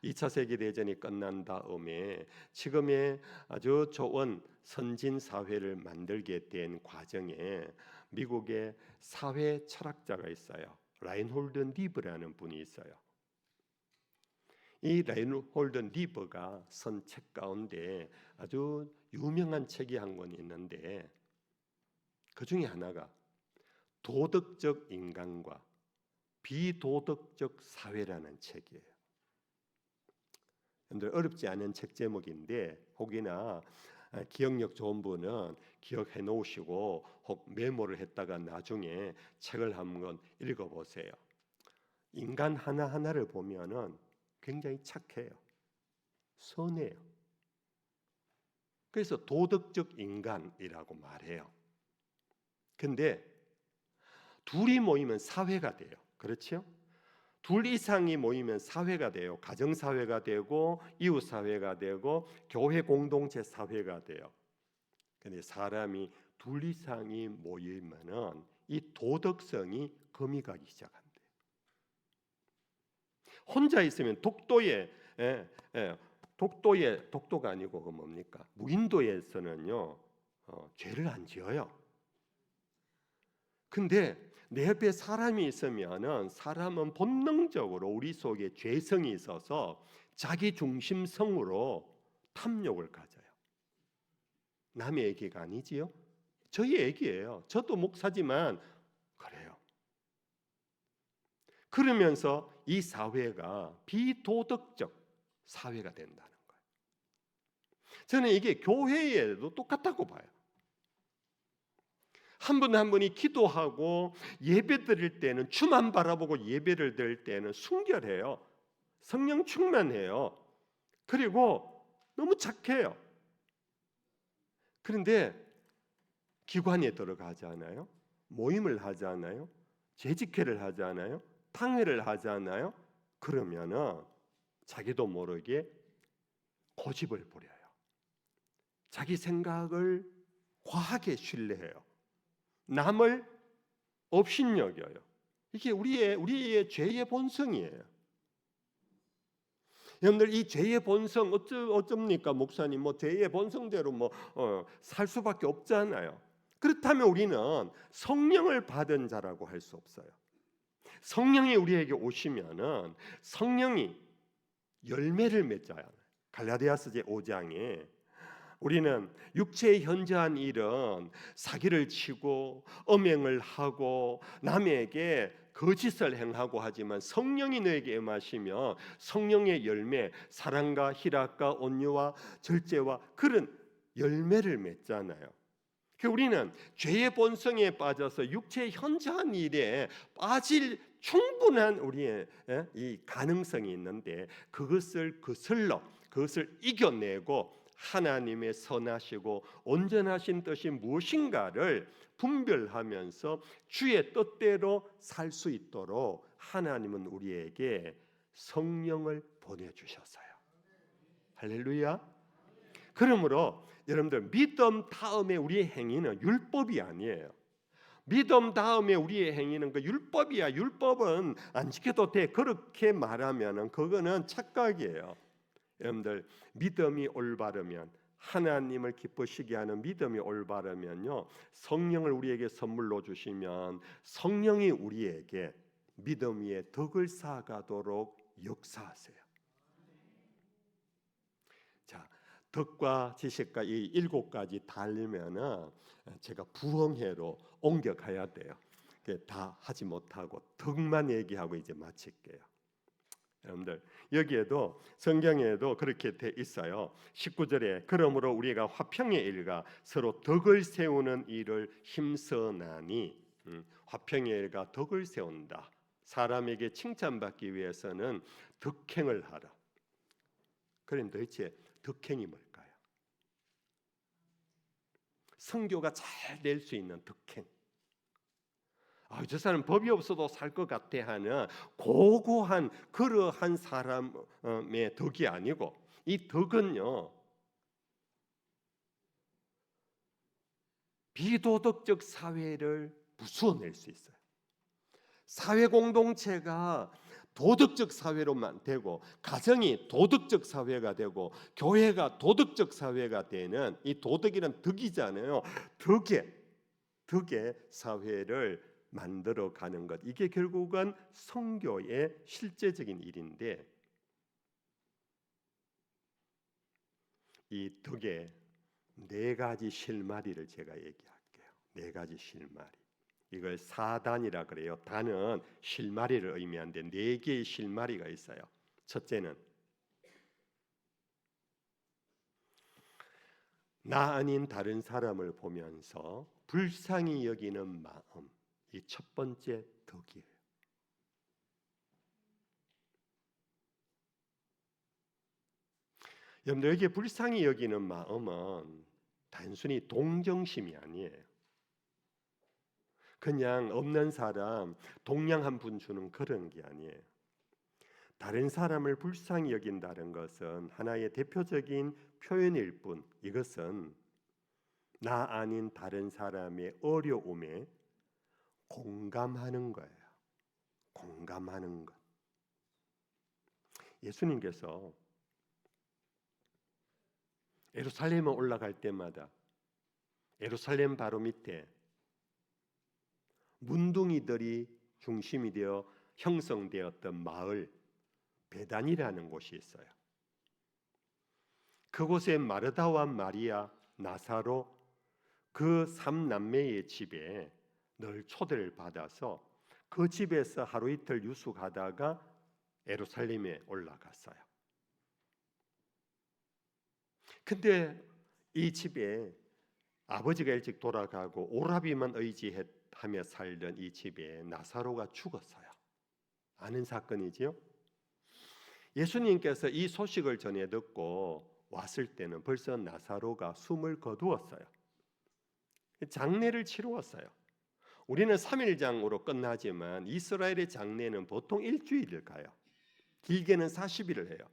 2차 세계대전이 끝난 다음에 지금의 아주 좋은 선진 사회를 만들게 된 과정에 미국의 사회 철학자가 있어요. 라인홀드 니브라는 분이 있어요. 이 라인홀드 니브가 쓴 책 가운데 아주 유명한 책이 한 권 있는데 그 중에 하나가 도덕적 인간과 비도덕적 사회라는 책이에요. 여러분들 어렵지 않은 책 제목인데 혹이나 기억력 좋은 분은 기억해 놓으시고 혹 메모를 했다가 나중에 책을 한번 읽어보세요. 인간 하나하나를 보면은 굉장히 착해요. 선해요. 그래서 도덕적 인간이라고 말해요. 근데 둘이 모이면 사회가 돼요. 그렇죠? 둘 이상이 모이면 사회가 돼요. 가정사회가 되고 이웃사회가 되고 교회 공동체 사회가 돼요. 근데 사람이 둘 이상이 모이면은 이 도덕성이 금이 가기 시작한대요. 혼자 있으면 독도가 아니고 그 뭡니까? 무인도에서는요 죄를 안 지어요. 근데 내 옆에 사람이 있으면은 사람은 본능적으로 우리 속에 죄성이 있어서 자기 중심성으로 탐욕을 가져요. 남의 얘기가 아니지요. 저희 얘기예요. 저도 목사지만 그래요. 그러면서 이 사회가 비도덕적 사회가 된다는 거예요. 저는 이게 교회에도 똑같다고 봐요. 한 분 한 분이 기도하고 예배 드릴 때는 주만 바라보고 예배를 드릴 때는 순결해요. 성령 충만해요. 그리고 너무 착해요. 그런데 기관에 들어가지 않아요? 모임을 하지 않아요? 재직회를 하지 않아요? 탕회를 하지 않아요? 그러면은 자기도 모르게 고집을 부려요. 자기 생각을 과하게 신뢰해요. 남을 업신여겨요. 이게 우리의 죄의 본성이에요. 여러분들 이 죄의 본성 어쩝니까 목사님? 뭐 죄의 본성대로 살 수밖에 없잖아요. 그렇다면 우리는 성령을 받은 자라고 할 수 없어요. 성령이 우리에게 오시면은 성령이 열매를 맺어야 해요. 갈라디아서 제 5장에 우리는 육체의 현저한 일은 사기를 치고 음행을 하고 남에게 거짓을 행하고 하지만 성령이 너에게 임하시며 성령의 열매 사랑과 희락과 온유와 절제와 그런 열매를 맺잖아요. 우리는 죄의 본성에 빠져서 육체의 현저한 일에 빠질 충분한 우리의 이 가능성이 있는데 그것을 거슬러 그것을 이겨내고 하나님의 선하시고 온전하신 뜻이 무엇인가를 분별하면서 주의 뜻대로 살 수 있도록 하나님은 우리에게 성령을 보내주셨어요. 할렐루야. 그러므로 여러분들 믿음 다음에 우리의 행위는 율법이 아니에요. 믿음 다음에 우리의 행위는 그 율법이야. 율법은 안 지켜도 돼. 그렇게 말하면은 그거는 착각이에요. 여러분들 믿음이 올바르면 하나님을 기쁘시게 하는 믿음이 올바르면요 성령을 우리에게 선물로 주시면 성령이 우리에게 믿음 위에 덕을 쌓아가도록 역사하세요. 자, 덕과 지식과 이 7가지 달리면은 제가 부흥회로 옮겨가야 돼요. 다 하지 못하고 덕만 얘기하고 이제 마칠게요. 여러분들 여기에도 성경에도 그렇게 돼 있어요. 19절에 그러므로 우리가 화평의 일과 서로 덕을 세우는 일을 힘써나니 화평의 일과 덕을 세운다. 사람에게 칭찬받기 위해서는 덕행을 하라. 그럼 도대체 덕행이 뭘까요? 선교가 잘 될 수 있는 덕행. 저 사람 법이 없어도 살 것 같아 하는 고고한 그러한 사람의 덕이 아니고 이 덕은요 비도덕적 사회를 부수어낼 수 있어요. 사회 공동체가 도덕적 사회로만 되고 가정이 도덕적 사회가 되고 교회가 도덕적 사회가 되는 이 도덕이란 덕이잖아요. 덕의 사회를 만들어 가는 것 이게 결국은 선교의 실제적인 일인데 이 덕의 4가지 실마리를 제가 얘기할게요. 4가지 실마리. 이걸 4단이라 그래요. 단은 실마리를 의미하는데 4개의 실마리가 있어요. 첫째는 나 아닌 다른 사람을 보면서 불쌍히 여기는 마음, 이 첫 번째 덕이에요. 여러분들, 여기에 불쌍히 여기는 마음은 단순히 동정심이 아니에요. 그냥 없는 사람 동양 한 분 주는 그런 게 아니에요. 다른 사람을 불쌍히 여긴다는 것은 하나의 대표적인 표현일 뿐, 이것은 나 아닌 다른 사람의 어려움에 공감하는 거예요. 공감하는 것. 예수님께서 예루살렘에 올라갈 때마다 예루살렘 바로 밑에 문둥이들이 중심이 되어 형성되었던 마을 베단이라는 곳이 있어요. 그곳에 마르다와 마리아, 나사로 그 3남매의 집에 늘 초대를 받아서 그 집에서 하루 이틀 유숙하다가 예루살렘에 올라갔어요. 근데 이 집에 아버지가 일찍 돌아가고 오라비만 의지하며 살던 이 집에 나사로가 죽었어요. 아는 사건이지요? 예수님께서 이 소식을 전해 듣고 왔을 때는 벌써 나사로가 숨을 거두었어요. 장례를 치루었어요. 우리는 3일장으로 끝나지만 이스라엘의 장례는 보통 일주일을 가요. 길게는 40일을 해요.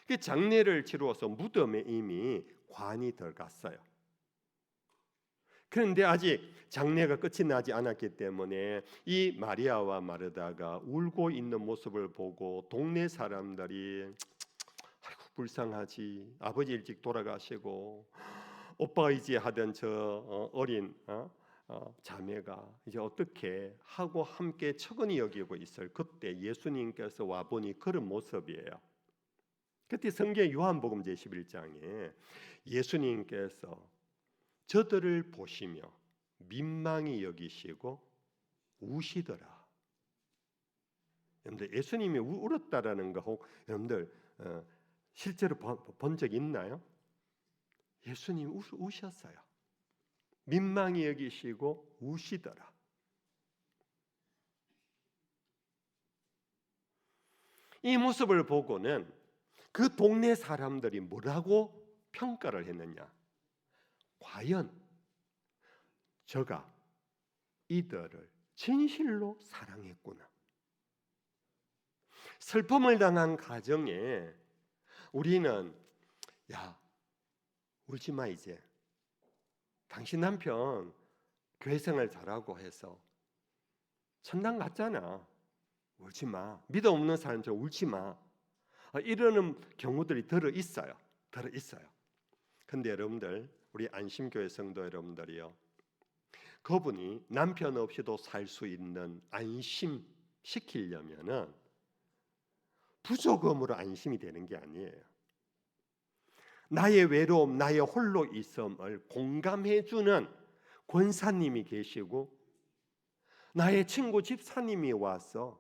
그 장례를 치루어서 무덤에 이미 관이 들어갔어요. 그런데 아직 장례가 끝이 나지 않았기 때문에 이 마리아와 마르다가 울고 있는 모습을 보고 동네 사람들이 아이고 불쌍하지, 아버지 일찍 돌아가시고 오빠가 이제 하던 저 어린 자매가 이제 어떻게 하고 함께 처근히 여기고 있을 그때 예수님께서 와보니 그런 모습이에요. 그때 성경 요한복음 제11장에 예수님께서 저들을 보시며 민망히 여기시고 우시더라. 여러분들, 예수님이 울었다라는 거 혹 여러분들 실제로 본 적 있나요? 예수님 우셨어요. 민망히 여기시고 우시더라. 이 모습을 보고는 그 동네 사람들이 뭐라고 평가를 했느냐? 과연 저가 이들을 진실로 사랑했구나. 슬픔을 당한 가정에 우리는 야, 울지 마 이제. 당신 남편 교회 생활 잘하고 해서 천당 갔잖아. 울지 마. 믿음 없는 사람처럼 울지 마. 이러는 경우들이 들어 있어요. 근데 여러분들, 우리 안심교회 성도 여러분들이요, 그분이 남편 없이도 살 수 있는 안심시키려면은 부조금으로 안심이 되는 게 아니에요. 나의 외로움, 나의 홀로 있음을 공감해주는 권사님이 계시고 나의 친구 집사님이 와서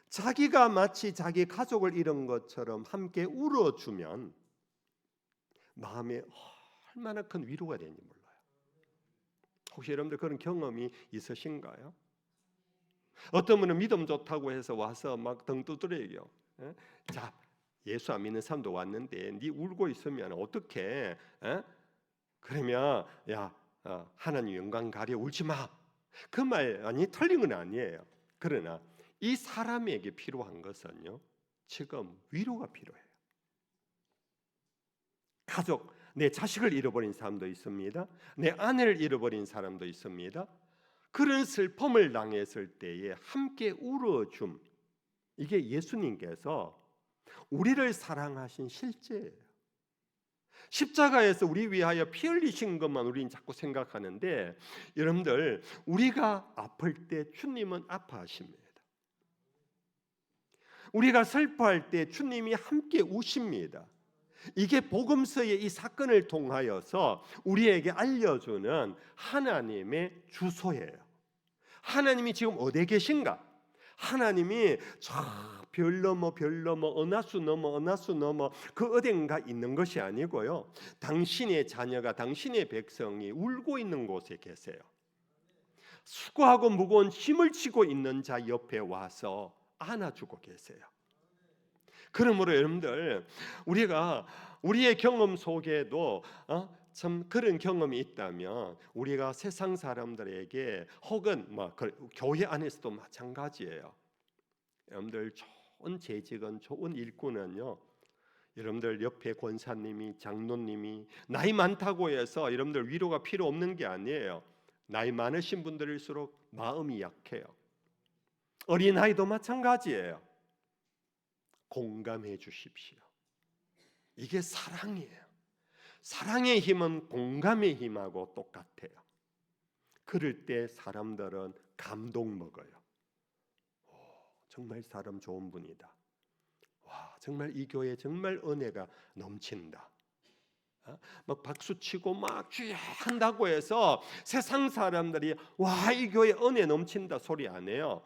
자기가 마치 자기 가족을 잃은 것처럼 함께 울어주면 마음에 얼마나 큰 위로가 되는지 몰라요. 혹시 여러분들 그런 경험이 있으신가요? 어떤 분은 믿음 좋다고 해서 와서 막 등 두드려요. 자, 예수 안 믿는 사람도 왔는데 네 울고 있으면 어떻게? 그러면 야, 하나님 영광 가려 울지 마. 그 말 아니 틀린 건 아니에요. 그러나 이 사람에게 필요한 것은요, 지금 위로가 필요해요. 가족, 내 자식을 잃어버린 사람도 있습니다. 내 아내를 잃어버린 사람도 있습니다. 그런 슬픔을 당했을 때에 함께 울어줌, 이게 예수님께서 우리를 사랑하신 실제예요. 십자가에서 우리 위하여 피 흘리신 것만 우리는 자꾸 생각하는데, 여러분들, 우리가 아플 때 주님은 아파하십니다. 우리가 슬퍼할 때 주님이 함께 우십니다. 이게 복음서의 이 사건을 통하여서 우리에게 알려주는 하나님의 주소예요. 하나님이 지금 어디에 계신가? 하나님이 저 별 넘어 별 넘어 은하수 넘어 은하수 넘어 그 어딘가 있는 것이 아니고요. 당신의 자녀가 당신의 백성이 울고 있는 곳에 계세요. 수고하고 무거운 짐을 지고 있는 자 옆에 와서 안아주고 계세요. 그러므로 여러분들 우리가 우리의 경험 속에도 참 그런 경험이 있다면 우리가 세상 사람들에게 혹은 교회 안에서도 마찬가지예요. 여러분들 좋은 재직은 좋은 일꾼은요. 여러분들 옆에 권사님이 장로님이 나이 많다고 해서 여러분들 위로가 필요 없는 게 아니에요. 나이 많으신 분들일수록 마음이 약해요. 어린아이도 마찬가지예요. 공감해 주십시오. 이게 사랑이에요. 사랑의 힘은 공감의 힘하고 똑같아요. 그럴 때 사람들은 감동 먹어요. 정말 사람 좋은 분이다. 와, 정말 이 교회 정말 은혜가 넘친다. 막 박수치고 막 주야 한다고 해서 세상 사람들이 와, 이 교회 은혜 넘친다 소리 안 해요.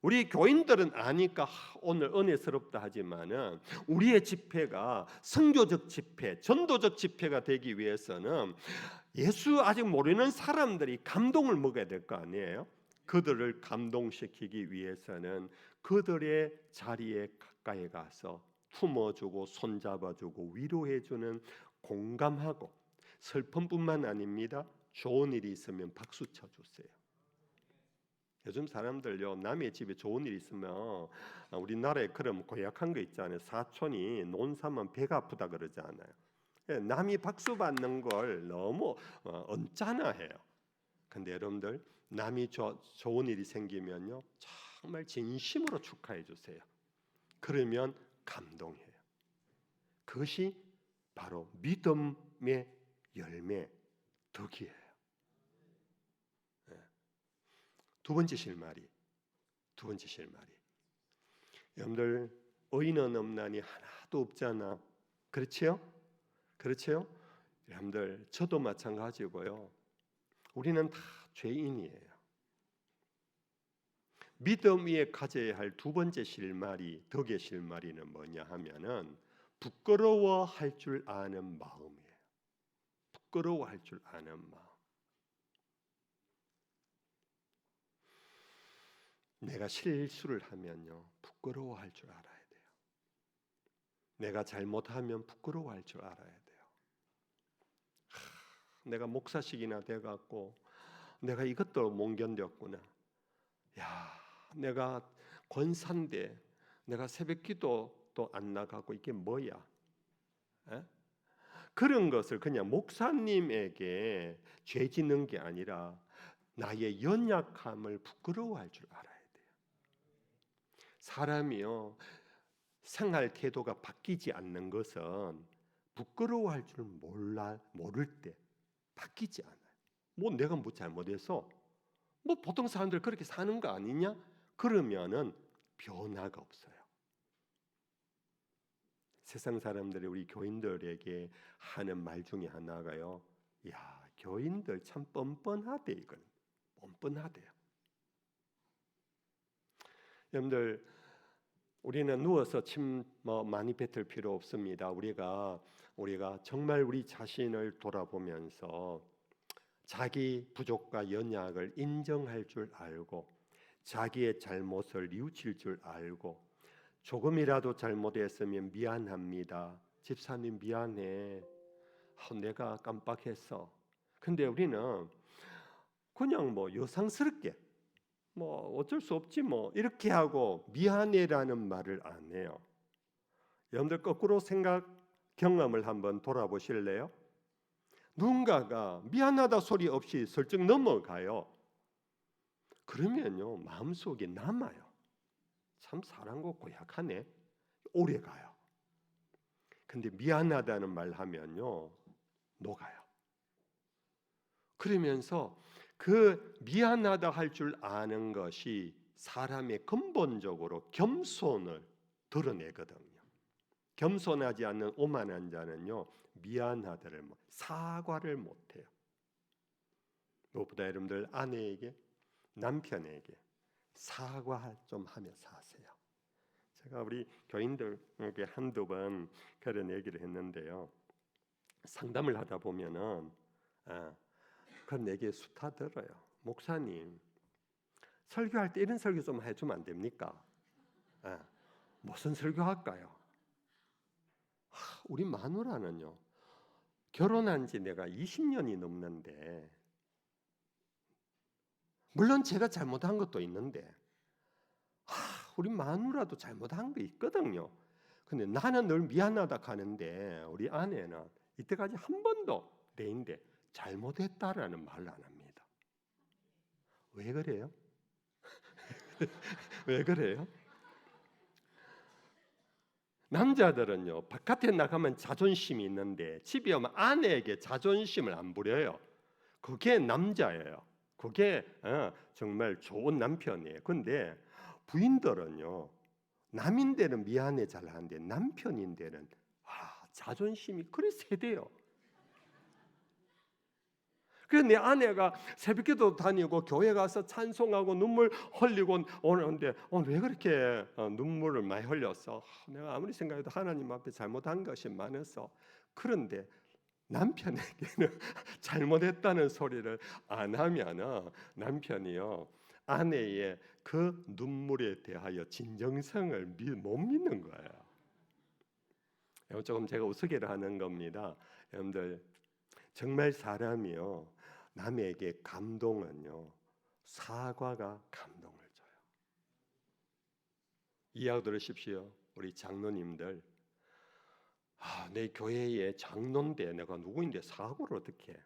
우리 교인들은 아니까 오늘 은혜스럽다 하지만은 우리의 집회가 선교적 집회, 전도적 집회가 되기 위해서는 예수 아직 모르는 사람들이 감동을 먹어야 될 거 아니에요? 그들을 감동시키기 위해서는 그들의 자리에 가까이 가서 품어주고 손잡아주고 위로해주는 공감하고 슬픔뿐만 아닙니다. 좋은 일이 있으면 박수 쳐주세요. 요즘 사람들요 남의 집에 좋은 일 있으면 우리나라에 그런 고약한 거 있잖아요. 사촌이 논사면 배가 아프다 그러잖아요. 남이 박수 받는 걸 너무 언짢아해요. 근데 여러분들 남이 좋은 일이 생기면요 정말 진심으로 축하해 주세요. 그러면 감동해요. 그것이 바로 믿음의 열매, 덕이에요. 두 번째 실마리. 여러분들 의인은 없나니 하나도 없잖아. 그렇지요? 여러분들 저도 마찬가지고요. 우리는 다 죄인이에요. 믿음 위에 가져야 할 두 번째 실마리, 덕의 실마리는 뭐냐 하면은 부끄러워할 줄 아는 마음이에요. 부끄러워할 줄 아는 마음. 내가 실수를 하면요 부끄러워할 줄 알아야 돼요. 내가 잘못하면 부끄러워할 줄 알아야 돼요. 내가 목사식이나 돼갖고 내가 이것도 못 견뎠구나. 야, 내가 권사인데 내가 새벽기도 또 안 나가고 이게 뭐야? 에? 그런 것을 그냥 목사님에게 죄 짓는 게 아니라 나의 연약함을 부끄러워할 줄 알아야 돼요. 사람이요 생활 태도가 바뀌지 않는 것은 부끄러워할 줄 모를 때 바뀌지 않아요. 내가 잘못해서 보통 사람들 그렇게 사는 거 아니냐? 그러면은 변화가 없어요. 세상 사람들이 우리 교인들에게 하는 말 중에 하나가요. 야, 교인들 참 뻔뻔하대 이건. 뻔뻔하대요. 여러분들 우리는 누워서 침 많이 뱉을 필요 없습니다. 우리가 정말 우리 자신을 돌아보면서 자기 부족과 연약을 인정할 줄 알고 자기의 잘못을 뉘우칠 줄 알고 조금이라도 잘못했으면 미안합니다. 집사님 미안해. 내가 깜빡했어. 근데 우리는 그냥 여상스럽게 어쩔 수 없지 이렇게 하고 미안해라는 말을 안 해요. 여러분들 거꾸로 경험을 한번 돌아보실래요? 누군가가 미안하다 소리 없이 슬쩍 넘어가요. 그러면요 마음속에 남아요. 참 사랑과 고약하네. 오래가요. 근데 미안하다는 말 하면요 녹아요. 그러면서 그 미안하다 할 줄 아는 것이 사람의 근본적으로 겸손을 드러내거든요. 겸손하지 않는 오만한 자는요 미안하다를 사과를 못해요. 무엇보다 여러분들 아내에게 남편에게 사과 좀 하며 사세요. 제가 우리 교인들에게 한두 번 그런 얘기를 했는데요. 상담을 하다 보면은 그런 얘기에 수다 들어요. 목사님, 설교할 때 이런 설교 좀 해주면 안 됩니까? 무슨 설교할까요? 우리 마누라는요, 결혼한 지 내가 20년이 넘는데, 물론 제가 잘못한 것도 있는데, 우리 마누라도 잘못한 거 있거든요. 근데 나는 늘 미안하다 하는데 우리 아내는 이때까지 한 번도 내인데 잘못했다라는 말을 안 합니다. 왜 그래요? 왜 그래요? 남자들은요, 바깥에 나가면 자존심이 있는데 집에 오면 아내에게 자존심을 안 부려요. 그게 남자예요. 그게 정말 좋은 남편이에요. 근데 부인들은요, 남인데는 미안해 잘 하는데 남편인데는 자존심이 그리 세대요. 그래서 내 아내가 새벽기도 다니고 교회 가서 찬송하고 눈물 흘리고 오는데 왜 그렇게 눈물을 많이 흘렸어? 내가 아무리 생각해도 하나님 앞에 잘못한 것이 많아서. 그런데 남편에게는 잘못했다는 소리를 안 하면 남편이요, 아내의 그 눈물에 대하여 진정성을 못 믿는 거예요. 조금 제가 우스개를 하는 겁니다. 여러분들, 정말 사람이요, 남에게 감동은요, 사과가 감동을 줘요. 이야기 들으십시오. 우리 장로님들, 내 교회의 장로인데 내가 누구인데 사고를 어떻게 해?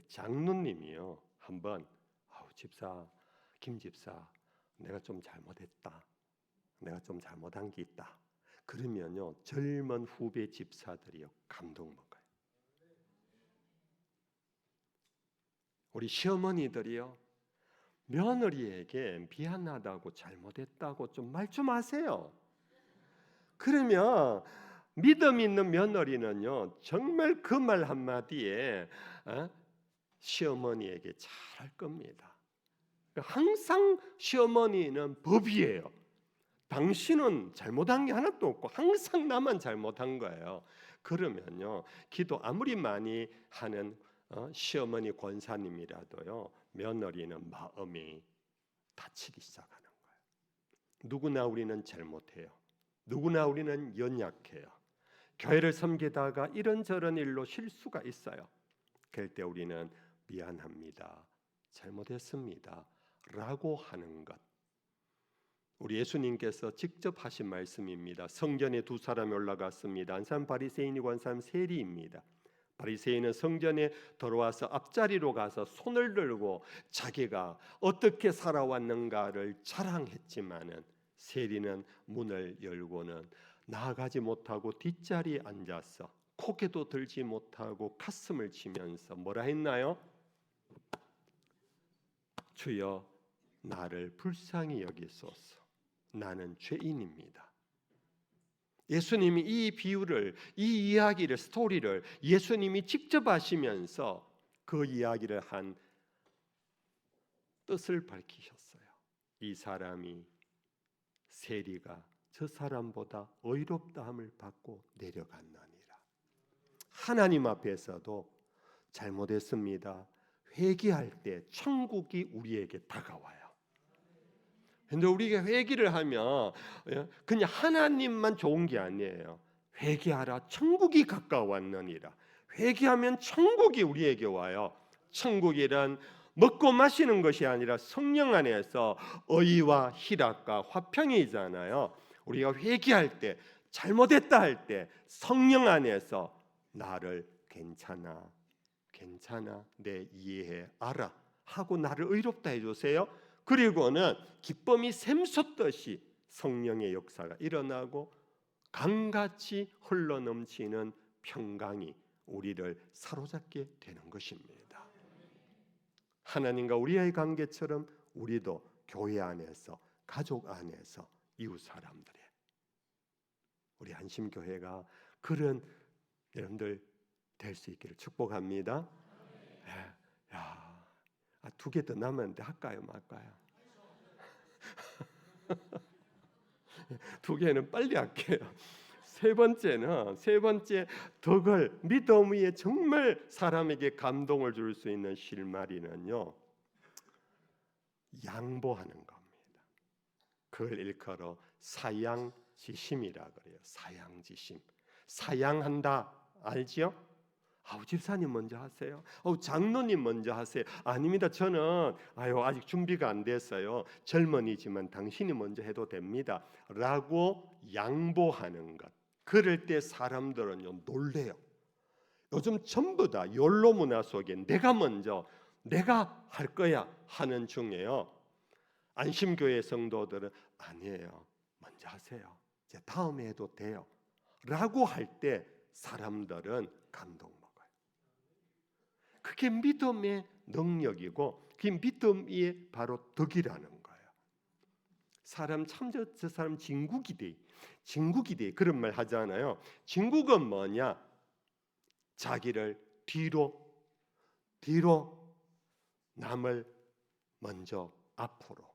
장로님이요, 한번 집사, 김 집사, 내가 좀 잘못했다, 내가 좀 잘못한 게 있다, 그러면요, 젊은 후배 집사들이요 감동 먹어요. 우리 시어머니들이요, 며느리에게 미안하다고 잘못했다고 좀 말 좀 하세요. 그러면 믿음 있는 며느리는요, 정말 그 말 한마디에 시어머니에게 잘할 겁니다. 항상 시어머니는 법이에요. 당신은 잘못한 게 하나도 없고 항상 나만 잘못한 거예요. 그러면요, 기도 아무리 많이 하는 시어머니 권사님이라도요, 며느리는 마음이 다치기 시작하는 거예요. 누구나 우리는 잘못해요. 누구나 우리는 연약해요. 교회를 섬기다가 이런저런 일로 실수가 있어요. 그럴 때 우리는 미안합니다, 잘못했습니다 라고 하는 것, 우리 예수님께서 직접 하신 말씀입니다. 성전에 두 사람이 올라갔습니다. 한 사람 바리새인이고 한 사람 세리입니다. 바리새인은 성전에 들어와서 앞자리로 가서 손을 들고 자기가 어떻게 살아왔는가를 자랑했지만은, 세리는 문을 열고는 나아가지 못하고 뒷자리에 앉아서 고개도 들지 못하고 가슴을 치면서 뭐라 했나요? 주여, 나를 불쌍히 여기소서, 나는 죄인입니다. 예수님이 이 비유를, 이 이야기를, 스토리를 예수님이 직접 하시면서 그 이야기를 한 뜻을 밝히셨어요. 이 사람이, 세리가 저 사람보다 의롭다함을 받고 내려갔나니라. 하나님 앞에서도 잘못했습니다, 회개할 때 천국이 우리에게 다가와요. 근데 우리가 회개를 하면 그냥 하나님만 좋은 게 아니에요. 회개하라, 천국이 가까웠느니라. 회개하면 천국이 우리에게 와요. 천국이란 먹고 마시는 것이 아니라 성령 안에서 의와 희락과 화평이잖아요. 우리가 회개할 때, 잘못했다 할 때 성령 안에서 나를 괜찮아, 내 이해해, 알아 하고 나를 의롭다 해주세요. 그리고는 기쁨이 샘솟듯이 성령의 역사가 일어나고 강같이 흘러넘치는 평강이 우리를 사로잡게 되는 것입니다. 하나님과 우리의 관계처럼 우리도 교회 안에서, 가족 안에서, 이웃 사람들의, 우리 안심교회가 그런 여러분들 될 수 있기를 축복합니다. 두 개 더 남았는데 할까요, 말까요? 두 개는 빨리 할게요. 세 번째 덕을 믿음 위에 정말 사람에게 감동을 줄 수 있는 실마리는요, 양보하는 겁니다. 그걸 일컬어 사양지심이라 그래요. 사양지심. 사양한다 알지요? 집사님 먼저 하세요. 장로님 먼저 하세요. 아닙니다. 저는 아직 준비가 안 됐어요. 젊은이지만 당신이 먼저 해도 됩니다. 라고 양보하는 것. 그럴 때 사람들은요 놀래요. 요즘 전부 다 욜로 문화 속에 내가 먼저 내가 할 거야 하는 중에요. 안심교회 성도들은 아니에요. 먼저 하세요. 이제 다음에 해도 돼요. 라고 할 때 사람들은 감동 먹어요. 그게 믿음의 능력이고 그 믿음이 바로 덕이라는 거예요. 사람 참 저 사람 진국이대 그런 말 하잖아요. 진국은 뭐냐? 자기를 뒤로 남을 먼저 앞으로.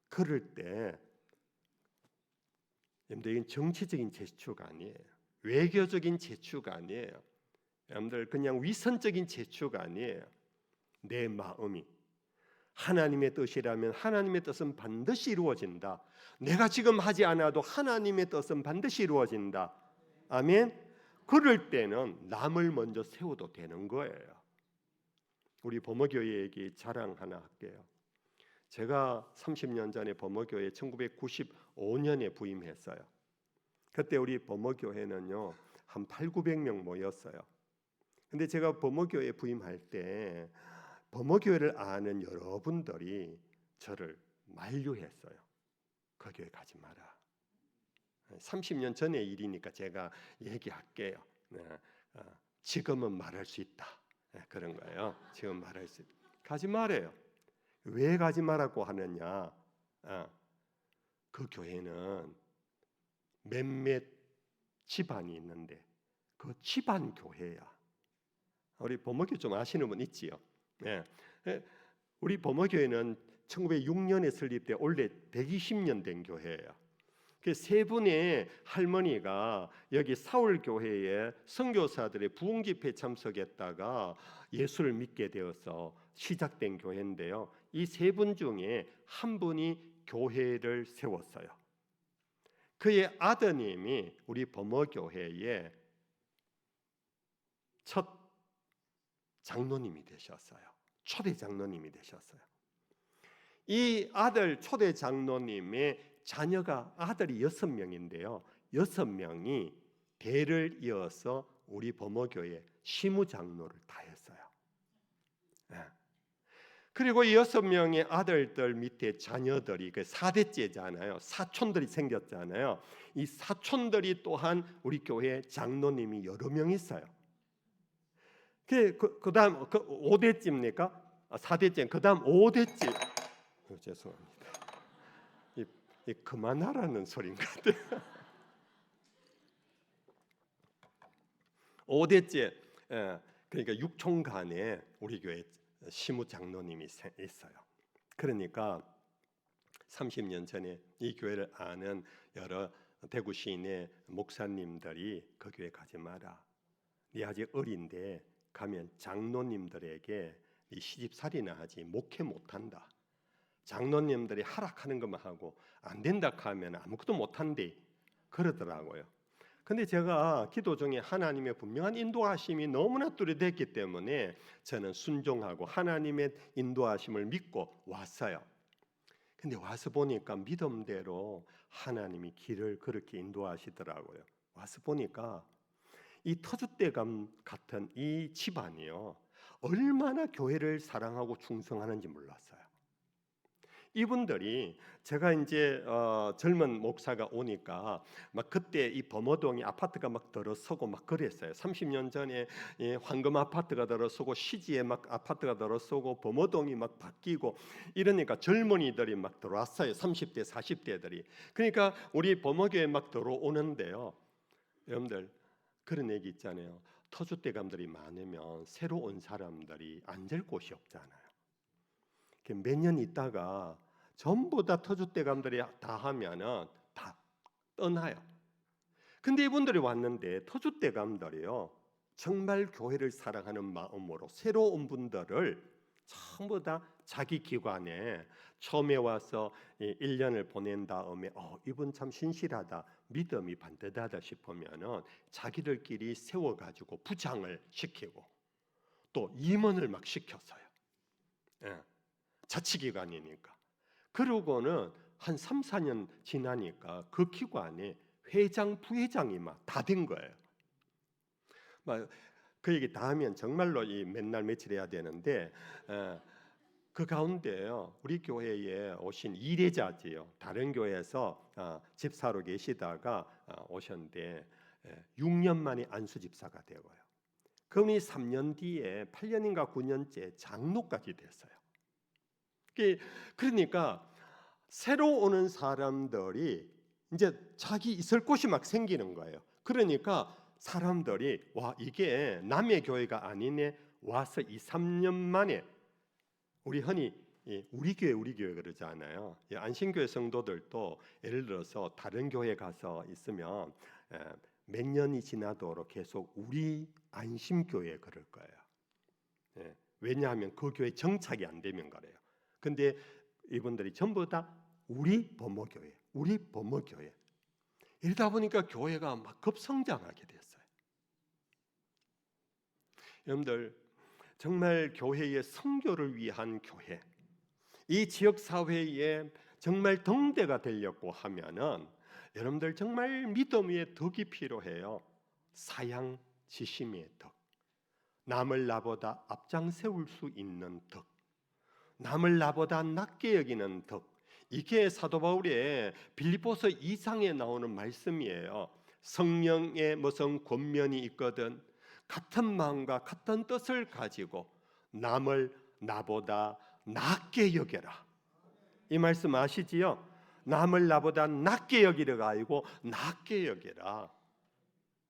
그럴 때 여러분들 이건 정치적인 제추가 아니에요. 외교적인 제추가 아니에요. 여러분들 그냥 위선적인 제추가 아니에요. 내 마음이 하나님의 뜻이라면 하나님의 뜻은 반드시 이루어진다. 내가 지금 하지 않아도 하나님의 뜻은 반드시 이루어진다. 아멘. 그럴 때는 남을 먼저 세워도 되는 거예요. 우리 범어교회 얘기 자랑 하나 할게요. 제가 30년 전에 범어교회 1995년에 부임했어요. 그때 우리 범어교회는요 한 8,900명 모였어요. 근데 제가 범어교회 부임할 때 범어교회를 아는 여러분들이 저를 만류했어요. 그 교회 가지 마라. 30년 전의 일이니까 제가 얘기할게요. 지금은 말할 수 있다. 그런 거예요. 지금 말할 수 있다. 가지 말아요. 왜 가지 말라고 하느냐? 그 교회는 몇몇 집안이 있는데 그 집안 교회야. 우리 범어교회 좀 아시는 분 있지요? 네. 우리 범어교회는 1906년에 설립돼 올해 120년 된 교회예요. 그 세 분의 할머니가 여기 사울교회에 선교사들의 부흥집회에 참석했다가 예수를 믿게 되어서 시작된 교회인데요. 이 세 분 중에 한 분이 교회를 세웠어요. 그의 아드님이 우리 범어교회의 첫 장로님이 되셨어요. 초대 장로님이 되셨어요. 이 아들 초대 장로님의 자녀가 아들이 6명인데요. 6명이 대를 이어서 우리 범어교회 시무장로를 다 했어요. 그리고 이 6명의 아들들 밑에 자녀들이 그 4대째잖아요. 사촌들이 생겼잖아요. 이 사촌들이 또한 우리 교회 장로님이 여러 명 있어요. 그다음 5대째입니까? 4대째. 그다음 5대째. 죄송합니다. 그만하라는 소리인 것 같아요. 5대째. 그러니까 육총간에 우리 교회 시무 장로님이 있어요. 그러니까 30년 전에 이 교회를 아는 여러 대구 시인의 목사님들이 그 교회 가지 마라. 네 아직 어린데 가면 장로님들에게 네 시집살이나 하지 목회 못한다. 장로님들이 하락하는 것만 하고 안 된다 하면 아무것도 못한대 그러더라고요. 근데 제가 기도 중에 하나님의 분명한 인도하심이 너무나 뚜렷했기 때문에 저는 순종하고 하나님의 인도하심을 믿고 왔어요. 근데 와서 보니까 믿음대로 하나님이 길을 그렇게 인도하시더라고요. 와서 보니까 이 터줏대감 같은 이 집안이요 얼마나 교회를 사랑하고 충성하는지 몰랐어요. 이분들이 제가 이제 젊은 목사가 오니까 막 그때 이 범어동이 아파트가 막 들어서고 막 그랬어요. 30년 전에 황금 아파트가 들어서고 시지에 막 아파트가 들어서고 범어동이 막 바뀌고 이러니까 젊은이들이 막 들어왔어요. 30대 40대들이. 그러니까 우리 범어교에 막 들어오는데요. 여러분들 그런 얘기 있잖아요. 터줏대감들이 많으면 새로 온 사람들이 앉을 곳이 없잖아요. 몇 년 있다가 전부 다 터줏대감들이 다 하면은 다 떠나요. 근데 이분들이 왔는데 터줏대감들이요, 정말 교회를 사랑하는 마음으로 새로 온 분들을 전부 다 자기 기관에 처음에 와서 1년을 보낸 다음에 이분 참 신실하다, 믿음이 반듯하다 싶으면은 자기들끼리 세워가지고 부장을 시키고 또 임원을 막 시켰어요. 예, 자치기관이니까. 그러고는 한 3, 4년 지나니까 그 기관에 회장, 부회장이 막 다 된 거예요. 막 그 얘기 다 하면 정말로 이 맨날 며칠 해야 되는데, 그 가운데요, 우리 교회에 오신 이례자지요. 다른 교회에서 집사로 계시다가 오셨는데 6년 만에 안수 집사가 되고요. 그분이 3년 뒤에 8년인가 9년째 장로까지 됐어요. 그러니까 새로 오는 사람들이 이제 자기 있을 곳이 막 생기는 거예요. 그러니까 사람들이 와, 이게 남의 교회가 아니네, 와서 2, 3년 만에, 우리 흔히 우리 교회 그러잖아요. 안신교회 성도들도 예를 들어서 다른 교회 가서 있으면 몇 년이 지나도록 계속 우리 안심교회 그럴 거예요. 왜냐하면 그 교회 정착이 안 되면 그래요. 근데 이분들이 전부 다 우리 범어교회, 우리 범어교회, 이러다 보니까 교회가 막 급성장하게 됐어요. 여러분들, 정말 교회의 선교를 위한 교회, 이 지역 사회에 정말 등대가 되려고 하면은 여러분들 정말 믿음 위에 덕이 필요해요. 사양 지심의 덕, 남을 나보다 앞장 세울 수 있는 덕, 남을 나보다 낮게 여기는 덕. 이게 사도 바울의 빌립보서 2장에 나오는 말씀이에요. 성령의 무슨 권면이 있거든 같은 마음과 같은 뜻을 가지고 남을 나보다 낮게 여겨라. 이 말씀 아시지요? 남을 나보다 낮게 여기려가 아니고 낮게 여겨라.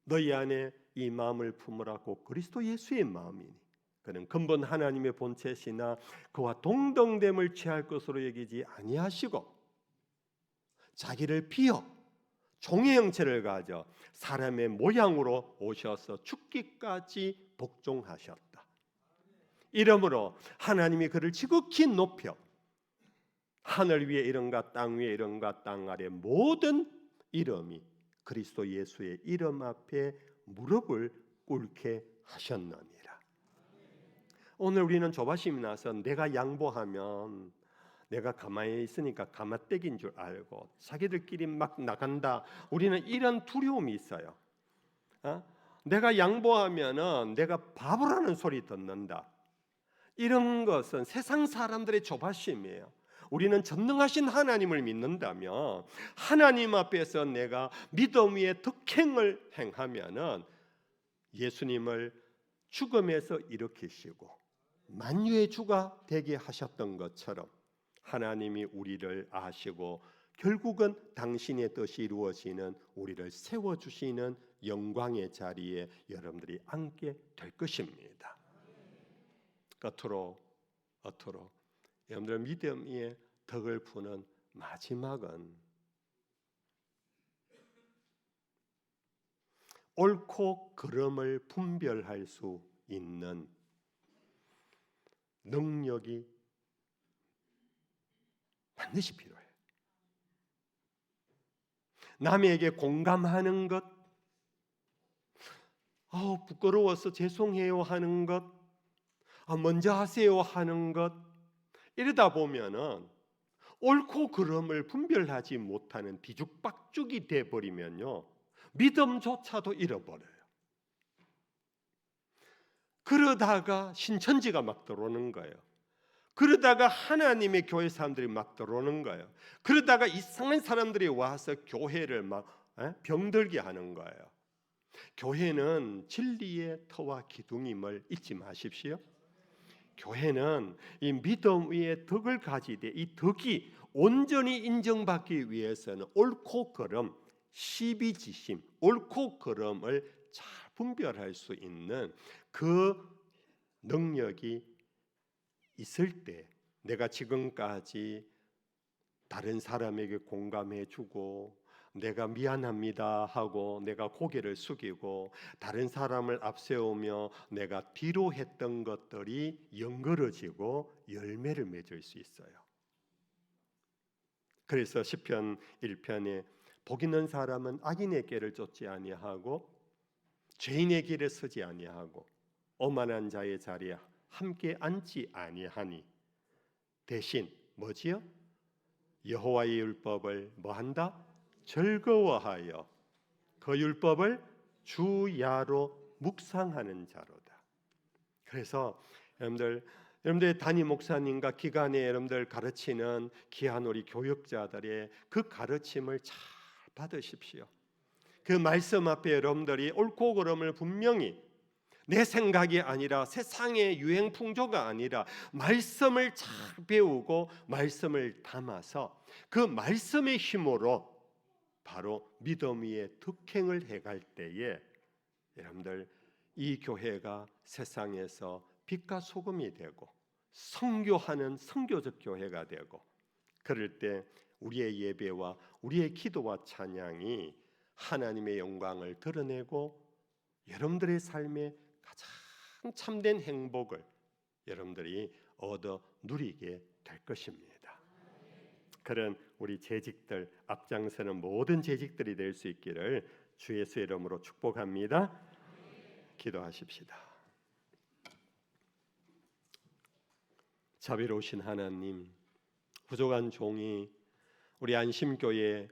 너희 안에 이 마음을 품으라고 그리스도 예수의 마음이니 그는 근본 하나님의 본체시나 그와 동등됨을 취할 것으로 여기지 아니하시고 자기를 비어 종의 형체를 가져 사람의 모양으로 오셔서 죽기까지 복종하셨다. 이러므로 하나님이 그를 지극히 높여 하늘 위에 이름과 땅 위에 이름과 땅 아래 모든 이름이 그리스도 예수의 이름 앞에 무릎을 꿇게 하셨느니라. 오늘 우리는 조바심이 나서 내가 양보하면 내가 가만히 있으니까 가마떼기인 줄 알고 자기들끼리 막 나간다. 우리는 이런 두려움이 있어요. 내가 양보하면은 내가 바보라는 소리 듣는다. 이런 것은 세상 사람들의 조바심이에요. 우리는 전능하신 하나님을 믿는다면 하나님 앞에서 내가 믿음 위에 덕행을 행하면은 예수님을 죽음에서 일으키시고 만유의 주가 되게 하셨던 것처럼 하나님이 우리를 아시고 결국은 당신의 뜻이 이루어지는 우리를 세워주시는 영광의 자리에 여러분들이 앉게 될 것입니다. 끝으로 여러분들 믿음 위에 덕을 푸는 마지막은 옳고 그름을 분별할 수 있는 능력이 반드시 필요해요. 남에게 공감하는 것, 부끄러워서 죄송해요 하는 것, 먼저 하세요 하는 것, 이러다 보면은 옳고 그름을 분별하지 못하는 뒤죽박죽이 돼버리면요 믿음조차도 잃어버려요. 그러다가 신천지가 막 들어오는 거예요. 그러다가 하나님의 교회 사람들이 막 들어오는 거예요. 그러다가 이상한 사람들이 와서 교회를 막 병들게 하는 거예요. 교회는 진리의 터와 기둥임을 잊지 마십시오. 교회는 이 믿음 위에 덕을 가지되 이 덕이 온전히 인정받기 위해서는 옳고 그름, 시비지심, 옳고 그름을 잘 분별할 수 있는 그 능력이 있을 때 내가 지금까지 다른 사람에게 공감해주고 내가 미안합니다 하고 내가 고개를 숙이고 다른 사람을 앞세우며 내가 뒤로 했던 것들이 연그러지고 열매를 맺을 수 있어요. 그래서 시편 1편에 복 있는 사람은 악인의 길을 쫓지 아니하고 죄인의 길에 서지 아니하고 오만한 자의 자리에 함께 앉지 아니하니 대신 뭐지요? 여호와의 율법을 뭐한다? 즐거워하여 그 율법을 주야로 묵상하는 자로다. 그래서 여러분들 담임 목사님과 기간에 여러분들 가르치는 귀한 우리 교육자들의 그 가르침을 잘 받으십시오. 그 말씀 앞에 여러분들이 옳고 그름을 분명히 내 생각이 아니라 세상의 유행 풍조가 아니라 말씀을 잘 배우고 말씀을 담아서 그 말씀의 힘으로 바로 믿음 위에 득행을 해갈 때에 여러분들 이 교회가 세상에서 빛과 소금이 되고 선교하는 선교적 교회가 되고 그럴 때 우리의 예배와 우리의 기도와 찬양이 하나님의 영광을 드러내고 여러분들의 삶에 가장 참된 행복을 여러분들이 얻어 누리게 될 것입니다. 그런 우리 재직들 앞장서는 모든 재직들이 될 수 있기를 주 예수의 이름으로 축복합니다. 기도하십시다. 자비로우신 하나님, 부족한 종이 우리 안심교회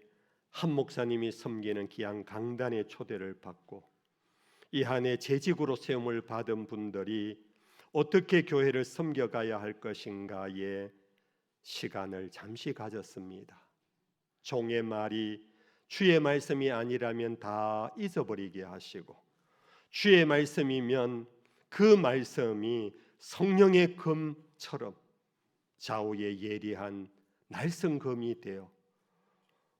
한 목사님이 섬기는 귀한 강단의 초대를 받고 이 한 해 재직으로 세움을 받은 분들이 어떻게 교회를 섬겨가야 할 것인가에 시간을 잠시 가졌습니다. 종의 말이 주의 말씀이 아니라면 다 잊어버리게 하시고 주의 말씀이면 그 말씀이 성령의 검처럼 좌우에 예리한 날성검이 되어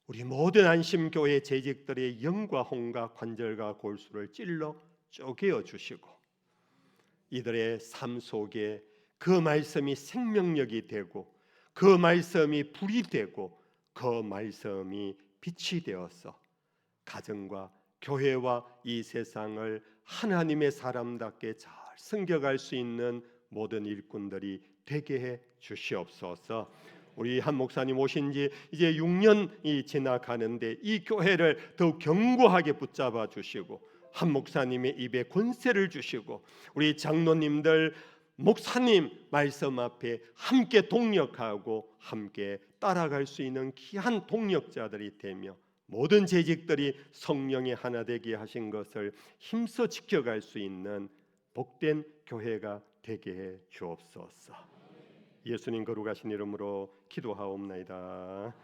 우리 모든 안심교회 재직들의 영과 혼과 관절과 골수를 찔러 쪼개어 주시고 이들의 삶 속에 그 말씀이 생명력이 되고 그 말씀이 불이 되고 그 말씀이 빛이 되어서 가정과 교회와 이 세상을 하나님의 사람답게 잘 섬겨갈 수 있는 모든 일꾼들이 되게 해 주시옵소서. 우리 한 목사님 오신 지 이제 6년이 지나가는데 이 교회를 더욱 견고하게 붙잡아 주시고 한 목사님의 입에 권세를 주시고 우리 장로님들 목사님 말씀 앞에 함께 동력하고 함께 따라갈 수 있는 귀한 동력자들이 되며 모든 재직들이 성령의 하나 되게 하신 것을 힘써 지켜갈 수 있는 복된 교회가 되게 해 주옵소서. 예수님 거룩하신 이름으로 기도하옵나이다.